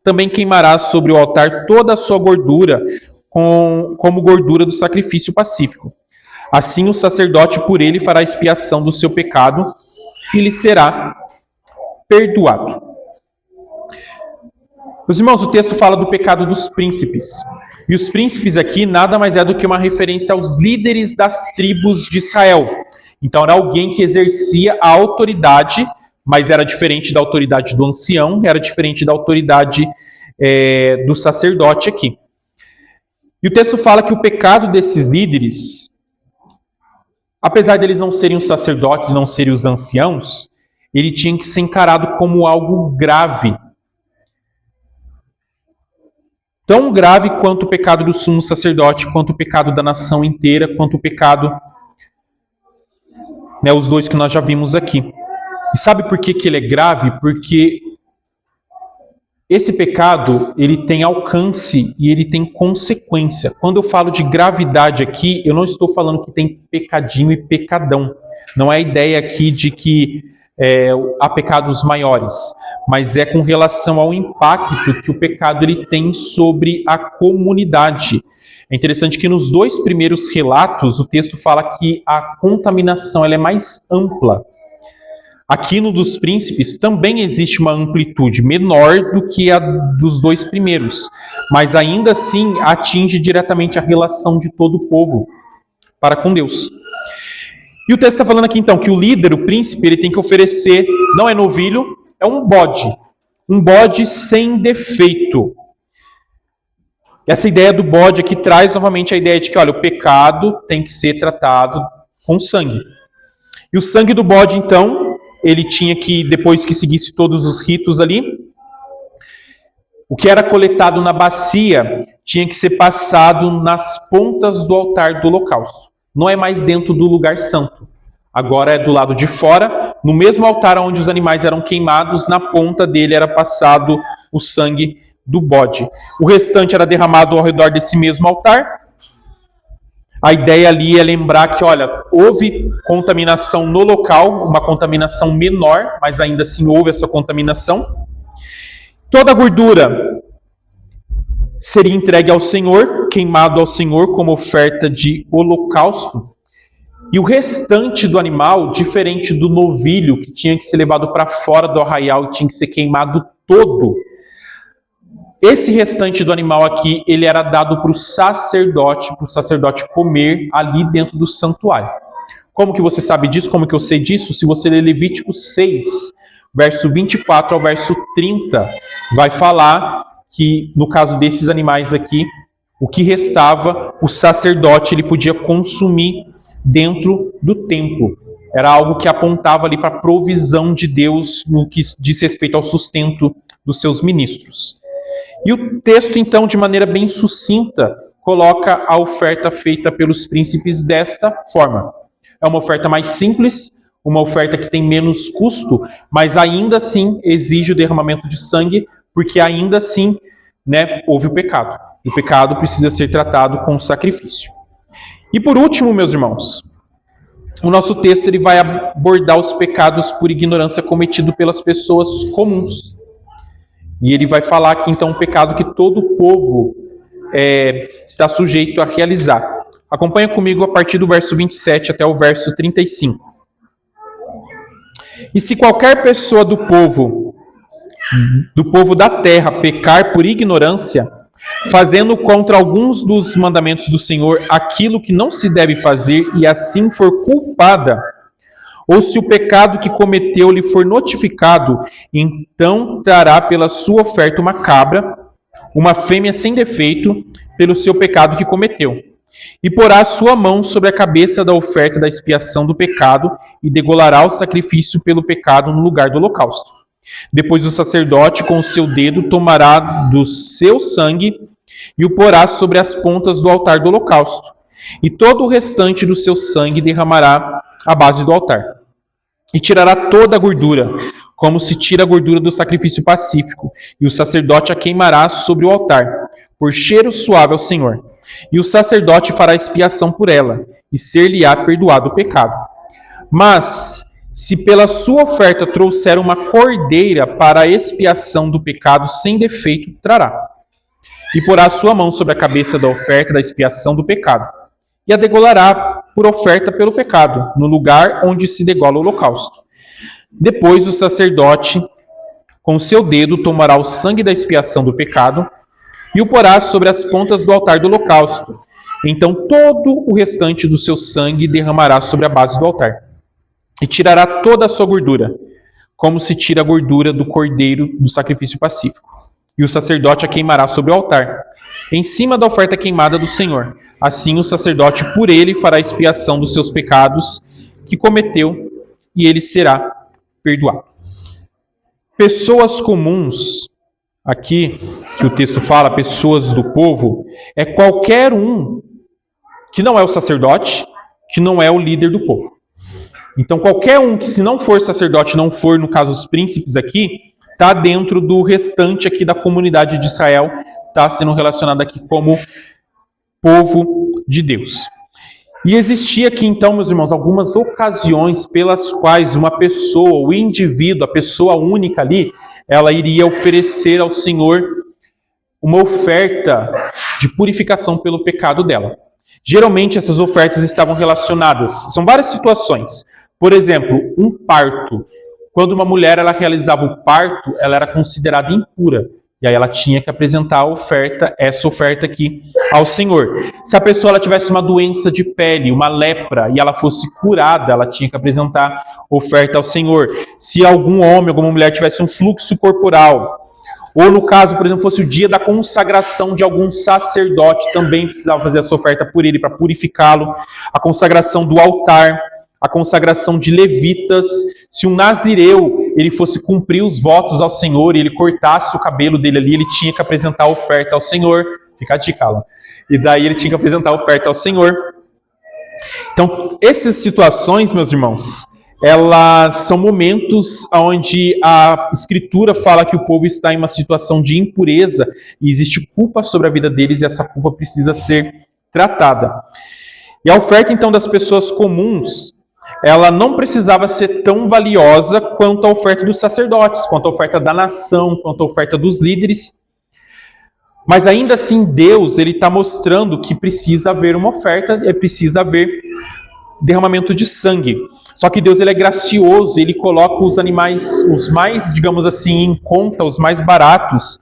Também queimará sobre o altar toda a sua gordura, como gordura do sacrifício pacífico. Assim o sacerdote por ele fará expiação do seu pecado e lhe será perdoado. Meus irmãos, o texto fala do pecado dos príncipes. E os príncipes aqui nada mais é do que uma referência aos líderes das tribos de Israel. Então era alguém que exercia a autoridade, mas era diferente da autoridade do ancião, era diferente da autoridade do sacerdote aqui. E o texto fala que o pecado desses líderes, apesar deles não serem os sacerdotes, não serem os anciãos, ele tinha que ser encarado como algo grave. Tão grave quanto o pecado do sumo sacerdote, quanto o pecado da nação inteira, quanto o pecado, os dois que nós já vimos aqui. E sabe por que ele é grave? Porque esse pecado, ele tem alcance e ele tem consequência. Quando eu falo de gravidade aqui, eu não estou falando que tem pecadinho e pecadão. Não é a ideia aqui de que há pecados maiores, mas é com relação ao impacto que o pecado ele tem sobre a comunidade. É interessante que nos 2 primeiros relatos, o texto fala que a contaminação ela é mais ampla. Aqui no dos príncipes também existe uma amplitude menor do que a dos 2 primeiros, mas ainda assim atinge diretamente a relação de todo o povo para com Deus. E o texto está falando aqui então que o líder, o príncipe, ele tem que oferecer, não é novilho, é um bode sem defeito. Essa ideia do bode aqui traz novamente a ideia de que, olha, o pecado tem que ser tratado com sangue. E o sangue do bode, então, ele tinha que, depois que seguisse todos os ritos ali, o que era coletado na bacia tinha que ser passado nas pontas do altar do holocausto. Não é mais dentro do lugar santo. Agora é do lado de fora, no mesmo altar onde os animais eram queimados, na ponta dele era passado o sangue do bode. O restante era derramado ao redor desse mesmo altar. A ideia ali é lembrar que, olha, houve contaminação no local, uma contaminação menor, mas ainda assim houve essa contaminação. Toda a gordura seria entregue ao Senhor, queimado ao Senhor como oferta de holocausto. E o restante do animal, diferente do novilho, que tinha que ser levado para fora do arraial e tinha que ser queimado todo, esse restante do animal aqui, ele era dado para o sacerdote comer ali dentro do santuário. Como que você sabe disso? Como que eu sei disso? Se você ler Levítico 6, verso 24 ao verso 30, vai falar que, no caso desses animais aqui, o que restava, o sacerdote ele podia consumir dentro do templo. Era algo que apontava ali para a provisão de Deus no que diz respeito ao sustento dos seus ministros. E o texto, então, de maneira bem sucinta, coloca a oferta feita pelos príncipes desta forma. É uma oferta mais simples, uma oferta que tem menos custo, mas ainda assim exige o derramamento de sangue, porque ainda assim, houve o pecado. E o pecado precisa ser tratado com sacrifício. E por último, meus irmãos, o nosso texto ele vai abordar os pecados por ignorância cometido pelas pessoas comuns. E ele vai falar aqui, então, um pecado que todo o povo está sujeito a realizar. Acompanha comigo a partir do verso 27 até o verso 35. E se qualquer pessoa do povo da terra pecar por ignorância, fazendo contra alguns dos mandamentos do Senhor aquilo que não se deve fazer e assim for culpada, ou se o pecado que cometeu lhe for notificado, então trará pela sua oferta uma cabra, uma fêmea sem defeito, pelo seu pecado que cometeu. E porá a sua mão sobre a cabeça da oferta da expiação do pecado e degolará o sacrifício pelo pecado no lugar do holocausto. Depois o sacerdote com o seu dedo tomará do seu sangue e o porá sobre as pontas do altar do holocausto. E todo o restante do seu sangue derramará à base do altar. E tirará toda a gordura, como se tira a gordura do sacrifício pacífico, e o sacerdote a queimará sobre o altar, por cheiro suave ao Senhor. E o sacerdote fará expiação por ela, e ser-lhe-á perdoado o pecado. Mas, se pela sua oferta trouxer uma cordeira para a expiação do pecado sem defeito, trará. E porá a sua mão sobre a cabeça da oferta da expiação do pecado, e a degolará por oferta pelo pecado, no lugar onde se degola o holocausto. Depois o sacerdote, com seu dedo, tomará o sangue da expiação do pecado e o porá sobre as pontas do altar do holocausto. Então todo o restante do seu sangue derramará sobre a base do altar. E tirará toda a sua gordura, como se tira a gordura do cordeiro do sacrifício pacífico. E o sacerdote a queimará sobre o altar, em cima da oferta queimada do Senhor. Assim o sacerdote por ele fará expiação dos seus pecados que cometeu, e ele será perdoado. Pessoas comuns, aqui que o texto fala, pessoas do povo, é qualquer um que não é o sacerdote, que não é o líder do povo. Então qualquer um que, se não for sacerdote, não for, no caso, os príncipes aqui, está dentro do restante aqui da comunidade de Israel, está sendo relacionado aqui como povo de Deus. E existia aqui então, meus irmãos, algumas ocasiões pelas quais uma pessoa, o indivíduo, a pessoa única ali, ela iria oferecer ao Senhor uma oferta de purificação pelo pecado dela. Geralmente essas ofertas estavam relacionadas, são várias situações. Por exemplo, um parto. Quando uma mulher ela realizava o parto, ela era considerada impura. E aí ela tinha que apresentar a oferta, essa oferta aqui, ao Senhor. Se a pessoa ela tivesse uma doença de pele, uma lepra, e ela fosse curada, ela tinha que apresentar oferta ao Senhor. Se algum homem, alguma mulher tivesse um fluxo corporal, ou no caso, por exemplo, fosse o dia da consagração de algum sacerdote, também precisava fazer essa oferta por ele, para purificá-lo. A consagração do altar, a consagração de levitas. Se um nazireu ele fosse cumprir os votos ao Senhor e ele cortasse o cabelo dele ali, ele tinha que apresentar a oferta ao Senhor. Fica a dica, Alan. E daí ele tinha que apresentar a oferta ao Senhor. Então, essas situações, meus irmãos, elas são momentos onde a Escritura fala que o povo está em uma situação de impureza e existe culpa sobre a vida deles e essa culpa precisa ser tratada. E a oferta, então, das pessoas comuns, ela não precisava ser tão valiosa quanto a oferta dos sacerdotes, quanto a oferta da nação, quanto a oferta dos líderes. Mas ainda assim, Deus ele está mostrando que precisa haver uma oferta, precisa haver derramamento de sangue. Só que Deus ele é gracioso, ele coloca os animais, os mais, digamos assim, em conta, os mais baratos,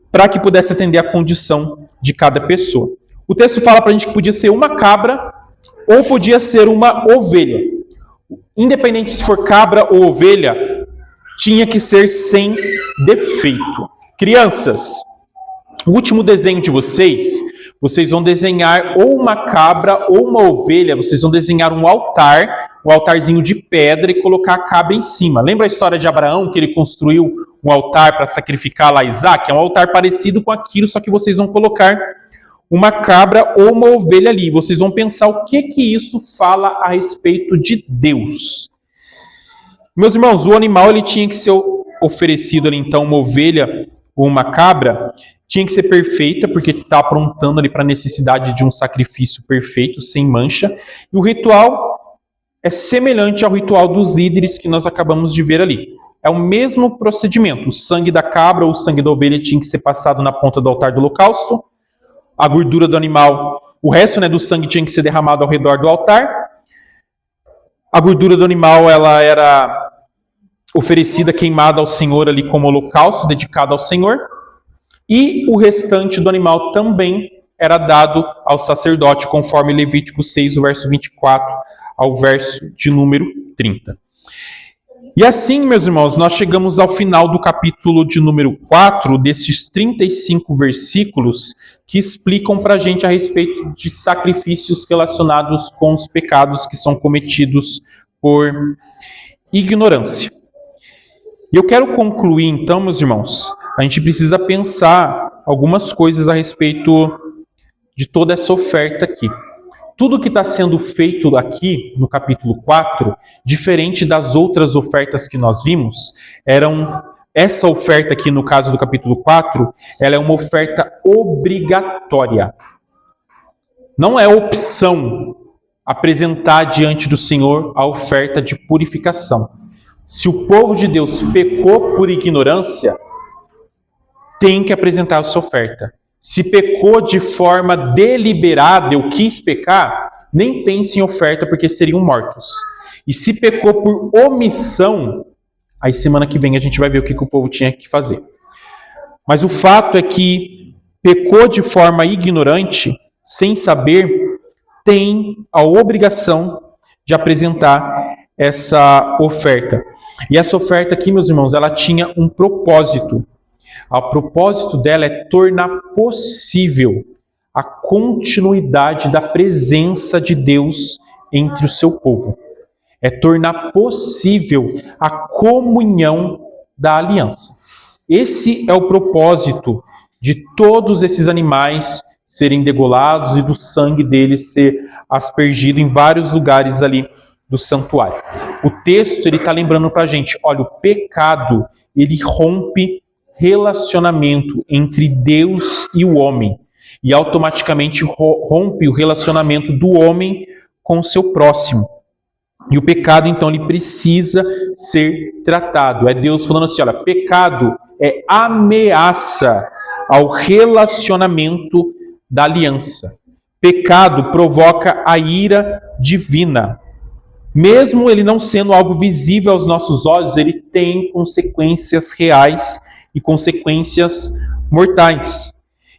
para que pudesse atender a condição de cada pessoa. O texto fala para a gente que podia ser uma cabra ou podia ser uma ovelha. Independente se for cabra ou ovelha, tinha que ser sem defeito. Crianças, o último desenho de vocês vão desenhar ou uma cabra ou uma ovelha, vocês vão desenhar um altarzinho de pedra e colocar a cabra em cima. Lembra a história de Abraão, que ele construiu um altar para sacrificar lá Isaac? É um altar parecido com aquilo, só que vocês vão colocar uma cabra ou uma ovelha ali. Vocês vão pensar o que isso fala a respeito de Deus. Meus irmãos, o animal ele tinha que ser oferecido ali, então, uma ovelha ou uma cabra, tinha que ser perfeita, porque está aprontando ali para a necessidade de um sacrifício perfeito, sem mancha. E o ritual é semelhante ao ritual dos ídolos que nós acabamos de ver ali. É o mesmo procedimento. O sangue da cabra ou o sangue da ovelha tinha que ser passado na ponta do altar do holocausto. A gordura do animal, o resto do sangue tinha que ser derramado ao redor do altar. A gordura do animal ela era oferecida, queimada ao Senhor ali como holocausto, dedicado ao Senhor. E o restante do animal também era dado ao sacerdote, conforme Levítico 6, o verso 24 ao verso de número 30. E assim, meus irmãos, nós chegamos ao final do capítulo de número 4, desses 35 versículos que explicam para a gente a respeito de sacrifícios relacionados com os pecados que são cometidos por ignorância. E eu quero concluir, então, meus irmãos, a gente precisa pensar algumas coisas a respeito de toda essa oferta aqui. Tudo que está sendo feito aqui no capítulo 4, diferente das outras ofertas que nós vimos, essa oferta aqui no caso do capítulo 4, ela é uma oferta obrigatória. Não é opção apresentar diante do Senhor a oferta de purificação. Se o povo de Deus pecou por ignorância, tem que apresentar a sua oferta. Se pecou de forma deliberada, eu quis pecar, nem pense em oferta porque seriam mortos. E se pecou por omissão, aí semana que vem a gente vai ver o que o povo tinha que fazer. Mas o fato é que pecou de forma ignorante, sem saber, tem a obrigação de apresentar essa oferta. E essa oferta aqui, meus irmãos, ela tinha um propósito. O propósito dela é tornar possível a continuidade da presença de Deus entre o seu povo. É tornar possível a comunhão da aliança. Esse é o propósito de todos esses animais serem degolados e do sangue deles ser aspergido em vários lugares ali do santuário. O texto ele está lembrando para a gente, olha, o pecado ele rompe relacionamento entre Deus e o homem e automaticamente rompe o relacionamento do homem com o seu próximo. E o pecado, então, ele precisa ser tratado. É Deus falando assim, olha, pecado é ameaça ao relacionamento da aliança. Pecado provoca a ira divina. Mesmo ele não sendo algo visível aos nossos olhos, ele tem consequências reais e consequências mortais.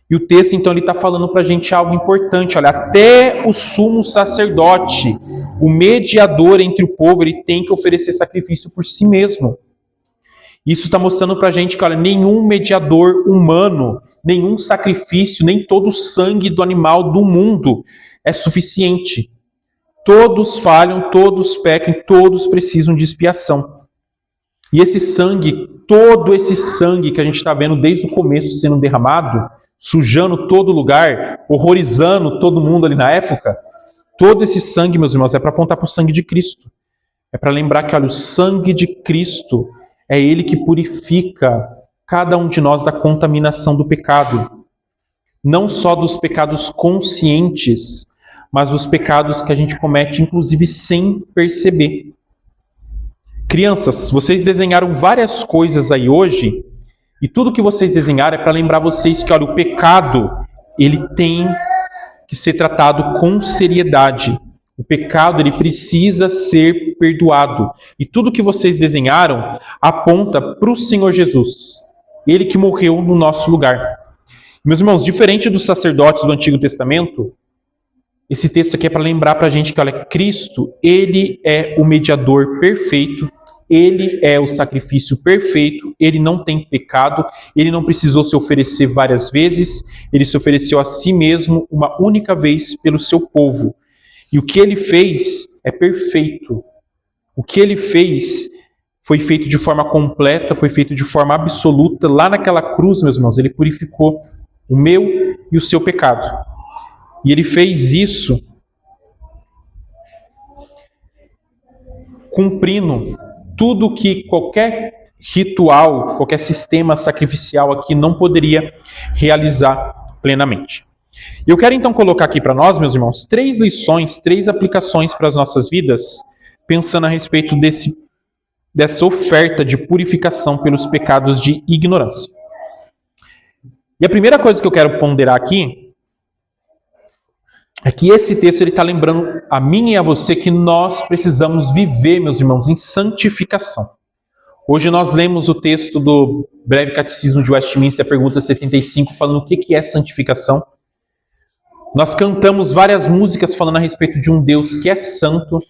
E o texto, então, ele está falando para a gente algo importante. Olha, até o sumo sacerdote, o mediador entre o povo, ele tem que oferecer sacrifício por si mesmo. Isso está mostrando para a gente que, olha, nenhum mediador humano, nenhum sacrifício, nem todo o sangue do animal do mundo é suficiente. Todos falham, todos pecam, todos precisam de expiação. E esse sangue, todo esse sangue que a gente está vendo desde o começo sendo derramado, sujando todo lugar, horrorizando todo mundo ali na época, todo esse sangue, meus irmãos, é para apontar para o sangue de Cristo. É para lembrar que, olha, o sangue de Cristo é ele que purifica cada um de nós da contaminação do pecado. Não só dos pecados conscientes, mas dos pecados que a gente comete, inclusive, sem perceber. Crianças, vocês desenharam várias coisas aí hoje, e tudo que vocês desenharam é para lembrar vocês que, olha, o pecado, ele tem que ser tratado com seriedade. O pecado, ele precisa ser perdoado. E tudo que vocês desenharam aponta para o Senhor Jesus. Ele que morreu no nosso lugar. Meus irmãos, diferente dos sacerdotes do Antigo Testamento, esse texto aqui é para lembrar para a gente que, olha, Cristo, ele é o mediador perfeito, ele é o sacrifício perfeito, ele não tem pecado, ele não precisou se oferecer várias vezes, ele se ofereceu a si mesmo uma única vez pelo seu povo. E o que ele fez é perfeito. O que ele fez foi feito de forma completa, foi feito de forma absoluta. Lá naquela cruz, meus irmãos, ele purificou o meu e o seu pecado. E ele fez isso cumprindo tudo que qualquer ritual, qualquer sistema sacrificial aqui não poderia realizar plenamente. Eu quero então colocar aqui para nós, meus irmãos, 3 lições, 3 aplicações para as nossas vidas, pensando a respeito dessa oferta de purificação pelos pecados de ignorância. E a primeira coisa que eu quero ponderar aqui é que esse texto está lembrando a mim e a você que nós precisamos viver, meus irmãos, em santificação. Hoje nós lemos o texto do Breve Catecismo de Westminster, a pergunta 75, falando o que é santificação. Nós cantamos várias músicas falando a respeito de um Deus que é santo.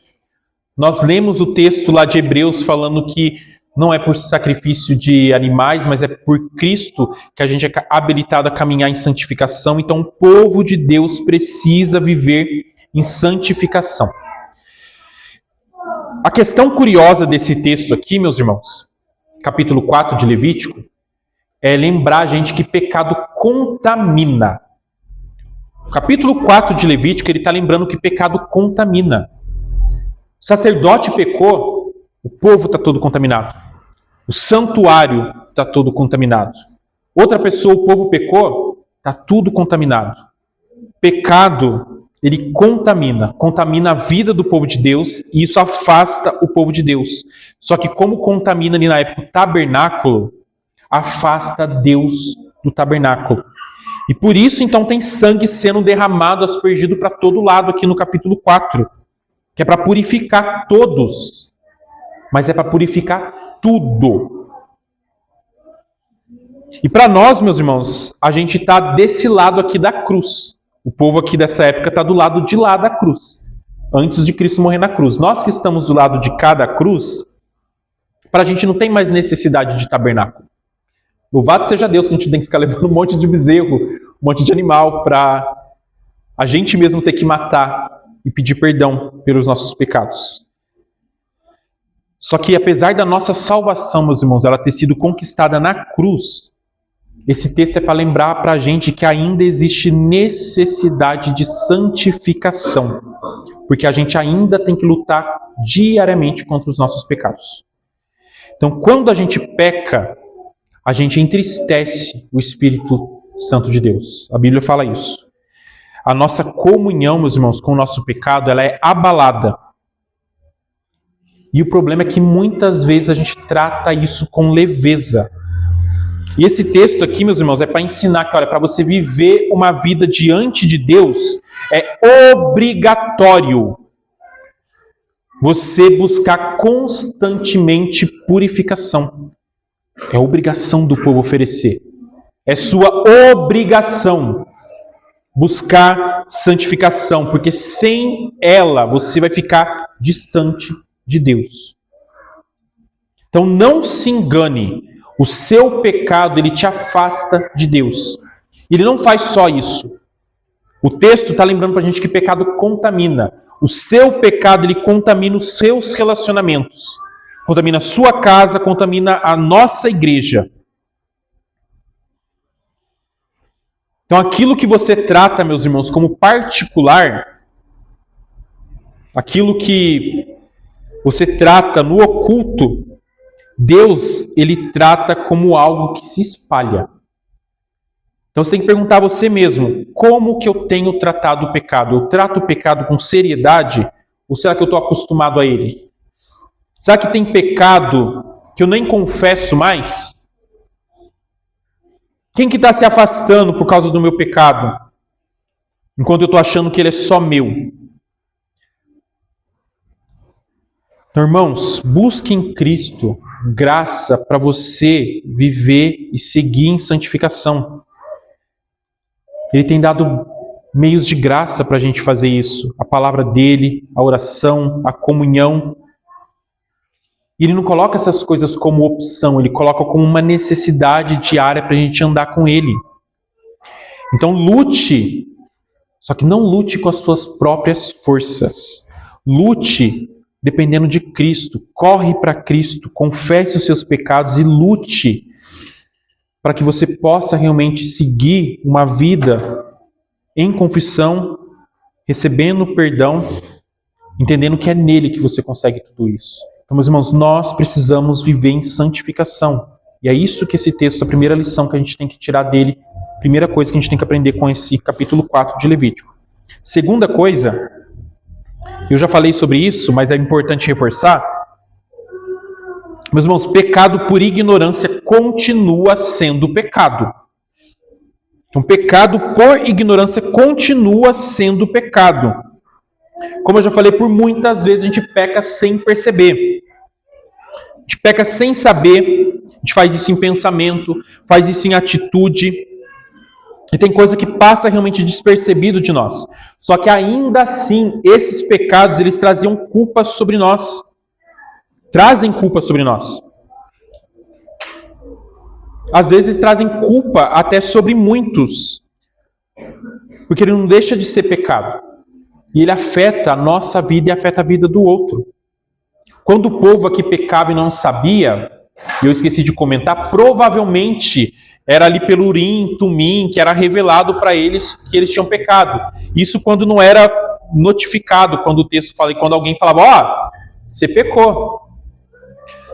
Nós lemos o texto lá de Hebreus falando que não é por sacrifício de animais, mas é por Cristo que a gente é habilitado a caminhar em santificação. Então, o povo de Deus precisa viver em santificação. A questão curiosa desse texto aqui, meus irmãos, capítulo 4 de Levítico, é lembrar a gente que pecado contamina. O capítulo 4 de Levítico, ele está lembrando que pecado contamina. O sacerdote pecou, o povo está todo contaminado. O santuário está todo contaminado. Outra pessoa, o povo pecou, está tudo contaminado. Pecado, ele contamina a vida do povo de Deus e isso afasta o povo de Deus. Só que como contamina ali na época o tabernáculo, afasta Deus do tabernáculo. E por isso, então, tem sangue sendo derramado, aspergido para todo lado aqui no capítulo 4, que é para purificar todos, mas é para purificar tudo. E para nós, meus irmãos, a gente está desse lado aqui da cruz. O povo aqui dessa época está do lado de lá da cruz, antes de Cristo morrer na cruz. Nós que estamos do lado de cá da cruz, para a gente não tem mais necessidade de tabernáculo. Louvado seja Deus que a gente tem que ficar levando um monte de bezerro, um monte de animal para a gente mesmo ter que matar e pedir perdão pelos nossos pecados. Só que apesar da nossa salvação, meus irmãos, ela ter sido conquistada na cruz, esse texto é para lembrar para a gente que ainda existe necessidade de santificação. Porque a gente ainda tem que lutar diariamente contra os nossos pecados. Então, quando a gente peca, a gente entristece o Espírito Santo de Deus. A Bíblia fala isso. A nossa comunhão, meus irmãos, com o nosso pecado, ela é abalada. E o problema é que muitas vezes a gente trata isso com leveza. E esse texto aqui, meus irmãos, é para ensinar que, olha, para você viver uma vida diante de Deus, é obrigatório você buscar constantemente purificação. É obrigação do povo oferecer. É sua obrigação buscar santificação, porque sem ela você vai ficar distante de Deus. Então não se engane, o seu pecado ele te afasta de Deus. Ele não faz só isso. O texto está lembrando para a gente que pecado contamina. O seu pecado ele contamina os seus relacionamentos, contamina a sua casa, contamina a nossa igreja. Então aquilo que você trata, meus irmãos, como particular, aquilo que você trata no oculto, Deus ele trata como algo que se espalha. Então você tem que perguntar a você mesmo, como que eu tenho tratado o pecado? Eu trato o pecado com seriedade? Ou será que eu estou acostumado a ele? Será que tem pecado que eu nem confesso mais? Quem que está se afastando por causa do meu pecado? Enquanto eu estou achando que ele é só meu. Então, irmãos, busque em Cristo graça para você viver e seguir em santificação. Ele tem dado meios de graça para a gente fazer isso. A palavra dele, a oração, a comunhão. E ele não coloca essas coisas como opção, ele coloca como uma necessidade diária para a gente andar com ele. Então lute, só que não lute com as suas próprias forças. Lute dependendo de Cristo. Corre para Cristo, confesse os seus pecados e lute para que você possa realmente seguir uma vida em confissão, recebendo perdão, entendendo que é nele que você consegue tudo isso. Então, meus irmãos, nós precisamos viver em santificação. E é isso que esse texto, a primeira lição que a gente tem que tirar dele, primeira coisa que a gente tem que aprender com esse capítulo 4 de Levítico. Segunda coisa, eu já falei sobre isso, mas é importante reforçar. Meus irmãos, pecado por ignorância continua sendo pecado. Então, pecado por ignorância continua sendo pecado. Como eu já falei, por muitas vezes a gente peca sem perceber. A gente peca sem saber, a gente faz isso em pensamento, faz isso em atitude. E tem coisa que passa realmente despercebido de nós. Só que ainda assim, esses pecados, eles traziam culpa sobre nós. Trazem culpa sobre nós. Às vezes trazem culpa até sobre muitos. Porque ele não deixa de ser pecado. E ele afeta a nossa vida e afeta a vida do outro. Quando o povo aqui pecava e não sabia, e eu esqueci de comentar, provavelmente era ali pelo Urim, Tumim, que era revelado para eles que eles tinham pecado. Isso quando não era notificado, quando o texto fala, e quando alguém falava, ó, você pecou.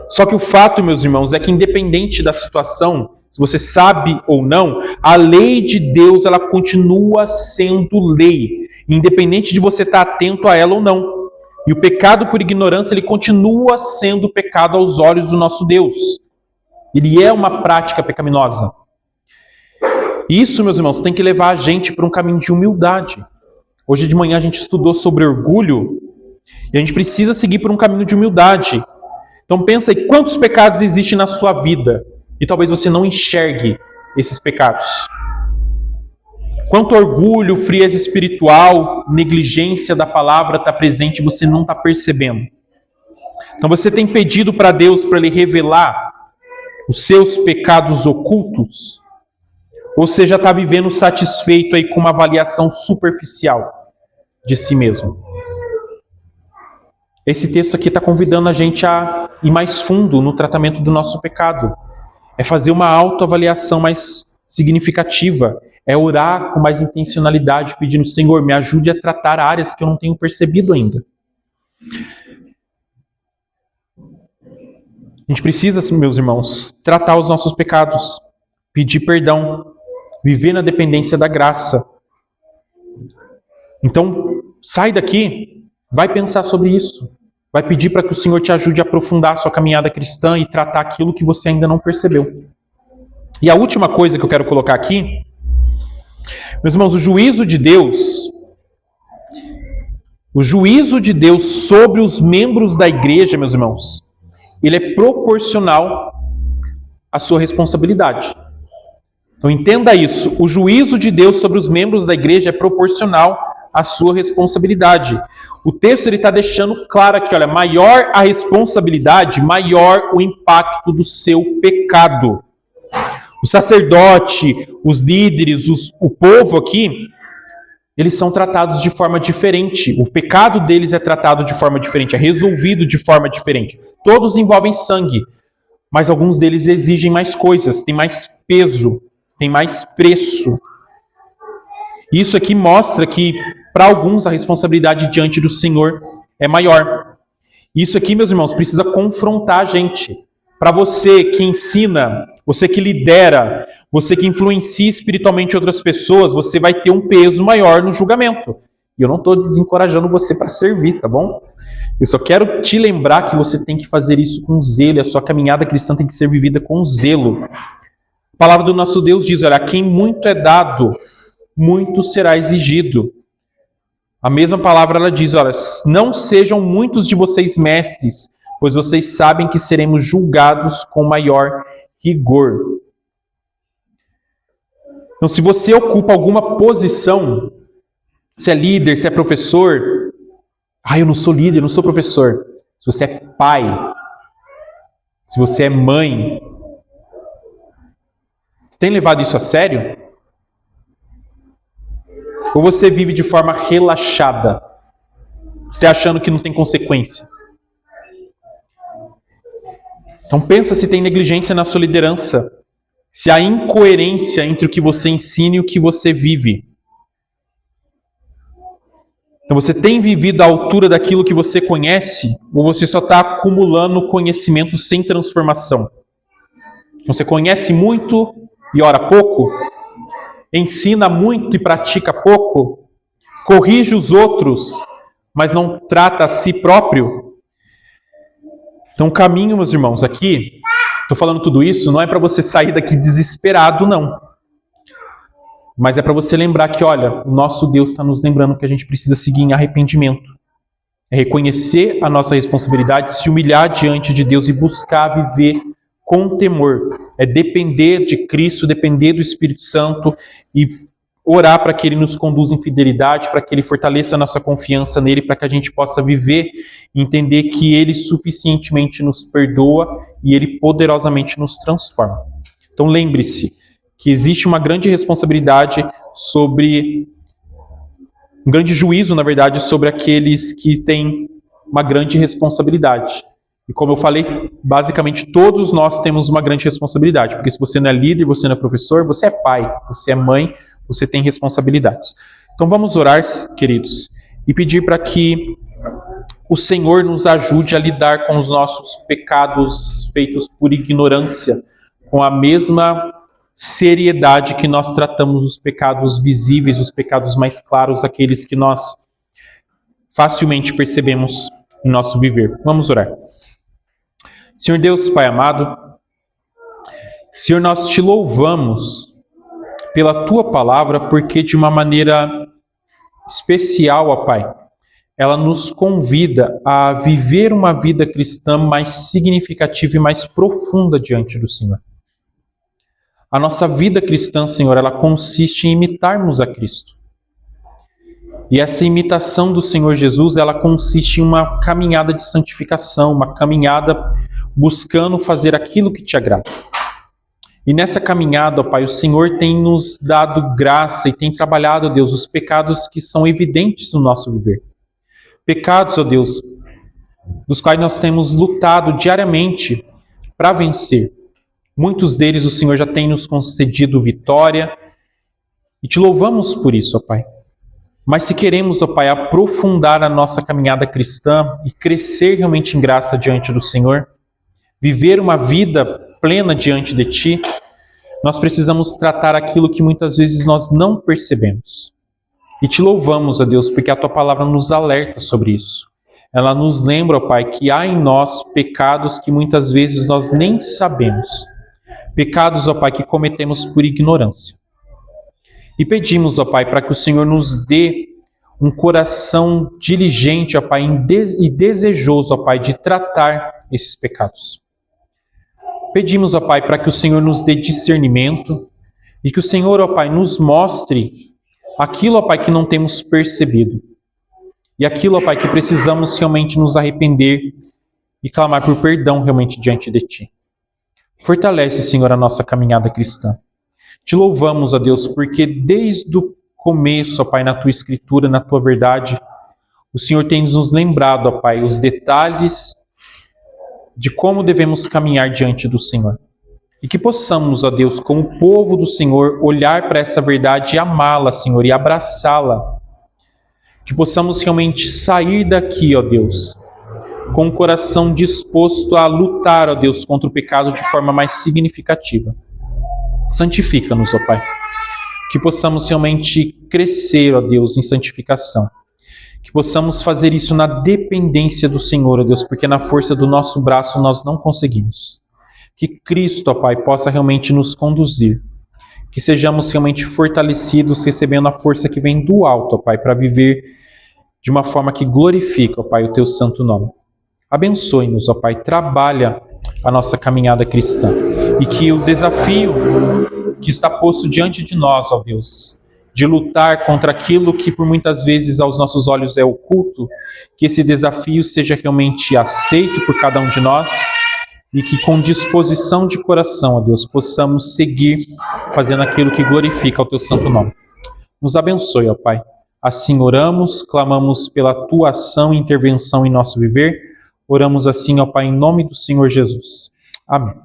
Só que o fato, meus irmãos, é que independente da situação, se você sabe ou não, a lei de Deus ela continua sendo lei, independente de você estar atento a ela ou não. E o pecado por ignorância ele continua sendo pecado aos olhos do nosso Deus. Ele é uma prática pecaminosa. Isso, meus irmãos, tem que levar a gente para um caminho de humildade. Hoje de manhã a gente estudou sobre orgulho e a gente precisa seguir por um caminho de humildade. Então pensa aí, quantos pecados existem na sua vida e talvez você não enxergue esses pecados. Quanto orgulho, frieza espiritual, negligência da palavra está presente e você não está percebendo. Então você tem pedido para Deus para Ele revelar os seus pecados ocultos? Ou você já está vivendo satisfeito aí com uma avaliação superficial de si mesmo? Esse texto aqui está convidando a gente a ir mais fundo no tratamento do nosso pecado. É fazer uma autoavaliação mais significativa. É orar com mais intencionalidade, pedindo, Senhor, me ajude a tratar áreas que eu não tenho percebido ainda. A gente precisa, meus irmãos, tratar os nossos pecados, pedir perdão, viver na dependência da graça. Então, sai daqui, vai pensar sobre isso. Vai pedir para que o Senhor te ajude a aprofundar a sua caminhada cristã e tratar aquilo que você ainda não percebeu. E a última coisa que eu quero colocar aqui, meus irmãos, o juízo de Deus sobre os membros da igreja, meus irmãos, ele é proporcional à sua responsabilidade. Então entenda isso, o juízo de Deus sobre os membros da igreja é proporcional à sua responsabilidade. O texto está deixando claro aqui, olha, maior a responsabilidade, maior o impacto do seu pecado. O sacerdote, os líderes, o povo aqui, eles são tratados de forma diferente. O pecado deles é tratado de forma diferente, é resolvido de forma diferente. Todos envolvem sangue, mas alguns deles exigem mais coisas, tem mais peso, tem mais preço. Isso aqui mostra que, para alguns, a responsabilidade diante do Senhor é maior. Isso aqui, meus irmãos, precisa confrontar a gente. Para você que ensina, você que lidera, você que influencia espiritualmente outras pessoas, você vai ter um peso maior no julgamento. E eu não estou desencorajando você para servir, tá bom? Eu só quero te lembrar que você tem que fazer isso com zelo, e a sua caminhada cristã tem que ser vivida com zelo. A palavra do nosso Deus diz, olha, a quem muito é dado, muito será exigido. A mesma palavra ela diz, olha, não sejam muitos de vocês mestres, pois vocês sabem que seremos julgados com maior rigor. Então, se você ocupa alguma posição, se é líder, se é professor, eu não sou líder, eu não sou professor. Se você é pai, se você é mãe, você tem levado isso a sério? Ou você vive de forma relaxada? Você achando que não tem consequência? Então pensa se tem negligência na sua liderança. Se há incoerência entre o que você ensina e o que você vive. Então você tem vivido à altura daquilo que você conhece? Ou você só está acumulando conhecimento sem transformação? Então, você conhece muito e ora pouco? Ensina muito e pratica pouco? Corrige os outros, mas não trata a si próprio? Então o caminho, meus irmãos, aqui, estou falando tudo isso, não é para você sair daqui desesperado, não. Mas é para você lembrar que, olha, o nosso Deus está nos lembrando que a gente precisa seguir em arrependimento. É reconhecer a nossa responsabilidade, se humilhar diante de Deus e buscar viver com temor. É depender de Cristo, depender do Espírito Santo e orar para que Ele nos conduza em fidelidade, para que Ele fortaleça a nossa confiança nele, para que a gente possa viver e entender que Ele suficientemente nos perdoa e Ele poderosamente nos transforma. Então lembre-se que existe uma grande responsabilidade um grande juízo, na verdade, sobre aqueles que têm uma grande responsabilidade. E como eu falei, basicamente todos nós temos uma grande responsabilidade, porque se você não é líder, você não é professor, você é pai, você é mãe, você tem responsabilidades. Então vamos orar, queridos, e pedir para que o Senhor nos ajude a lidar com os nossos pecados feitos por ignorância, com a mesma seriedade que nós tratamos os pecados visíveis, os pecados mais claros, aqueles que nós facilmente percebemos no nosso viver. Vamos orar. Senhor Deus, Pai amado, Senhor, nós te louvamos pela Tua palavra, porque de uma maneira especial, ó Pai, ela nos convida a viver uma vida cristã mais significativa e mais profunda diante do Senhor. A nossa vida cristã, Senhor, ela consiste em imitarmos a Cristo. E essa imitação do Senhor Jesus, ela consiste em uma caminhada de santificação, uma caminhada buscando fazer aquilo que te agrada. E nessa caminhada, ó Pai, o Senhor tem nos dado graça e tem trabalhado, ó Deus, os pecados que são evidentes no nosso viver. Pecados, ó Deus, dos quais nós temos lutado diariamente para vencer. Muitos deles o Senhor já tem nos concedido vitória e te louvamos por isso, ó Pai. Mas se queremos, ó Pai, aprofundar a nossa caminhada cristã e crescer realmente em graça diante do Senhor, viver uma vida plena diante de Ti, nós precisamos tratar aquilo que muitas vezes nós não percebemos. E Te louvamos, ó Deus, porque a Tua palavra nos alerta sobre isso. Ela nos lembra, ó Pai, que há em nós pecados que muitas vezes nós nem sabemos. Pecados, ó Pai, que cometemos por ignorância. E pedimos, ó Pai, para que o Senhor nos dê um coração diligente, ó Pai, e desejoso, ó Pai, de tratar esses pecados. Pedimos, ó Pai, para que o Senhor nos dê discernimento e que o Senhor, ó Pai, nos mostre aquilo, ó Pai, que não temos percebido. E aquilo, ó Pai, que precisamos realmente nos arrepender e clamar por perdão realmente diante de Ti. Fortalece, Senhor, a nossa caminhada cristã. Te louvamos, ó Deus, porque desde o começo, ó Pai, na Tua Escritura, na Tua verdade, o Senhor tem nos lembrado, ó Pai, os detalhes de como devemos caminhar diante do Senhor. E que possamos, ó Deus, como povo do Senhor, olhar para essa verdade e amá-la, Senhor, e abraçá-la. Que possamos realmente sair daqui, ó Deus, com o coração disposto a lutar, ó Deus, contra o pecado de forma mais significativa. Santifica-nos, ó Pai. Que possamos realmente crescer, ó Deus, em santificação. Que possamos fazer isso na dependência do Senhor, ó Deus, porque na força do nosso braço nós não conseguimos. Que Cristo, ó Pai, possa realmente nos conduzir. Que sejamos realmente fortalecidos, recebendo a força que vem do alto, ó Pai, para viver de uma forma que glorifica, ó Pai, o Teu santo nome. Abençoe-nos, ó Pai, trabalha a nossa caminhada cristã. E que o desafio que está posto diante de nós, ó Deus, de lutar contra aquilo que por muitas vezes aos nossos olhos é oculto, que esse desafio seja realmente aceito por cada um de nós e que com disposição de coração, ó Deus, possamos seguir fazendo aquilo que glorifica o Teu santo nome. Nos abençoe, ó Pai. Assim oramos, clamamos pela Tua ação e intervenção em nosso viver. Oramos assim, ó Pai, em nome do Senhor Jesus. Amém.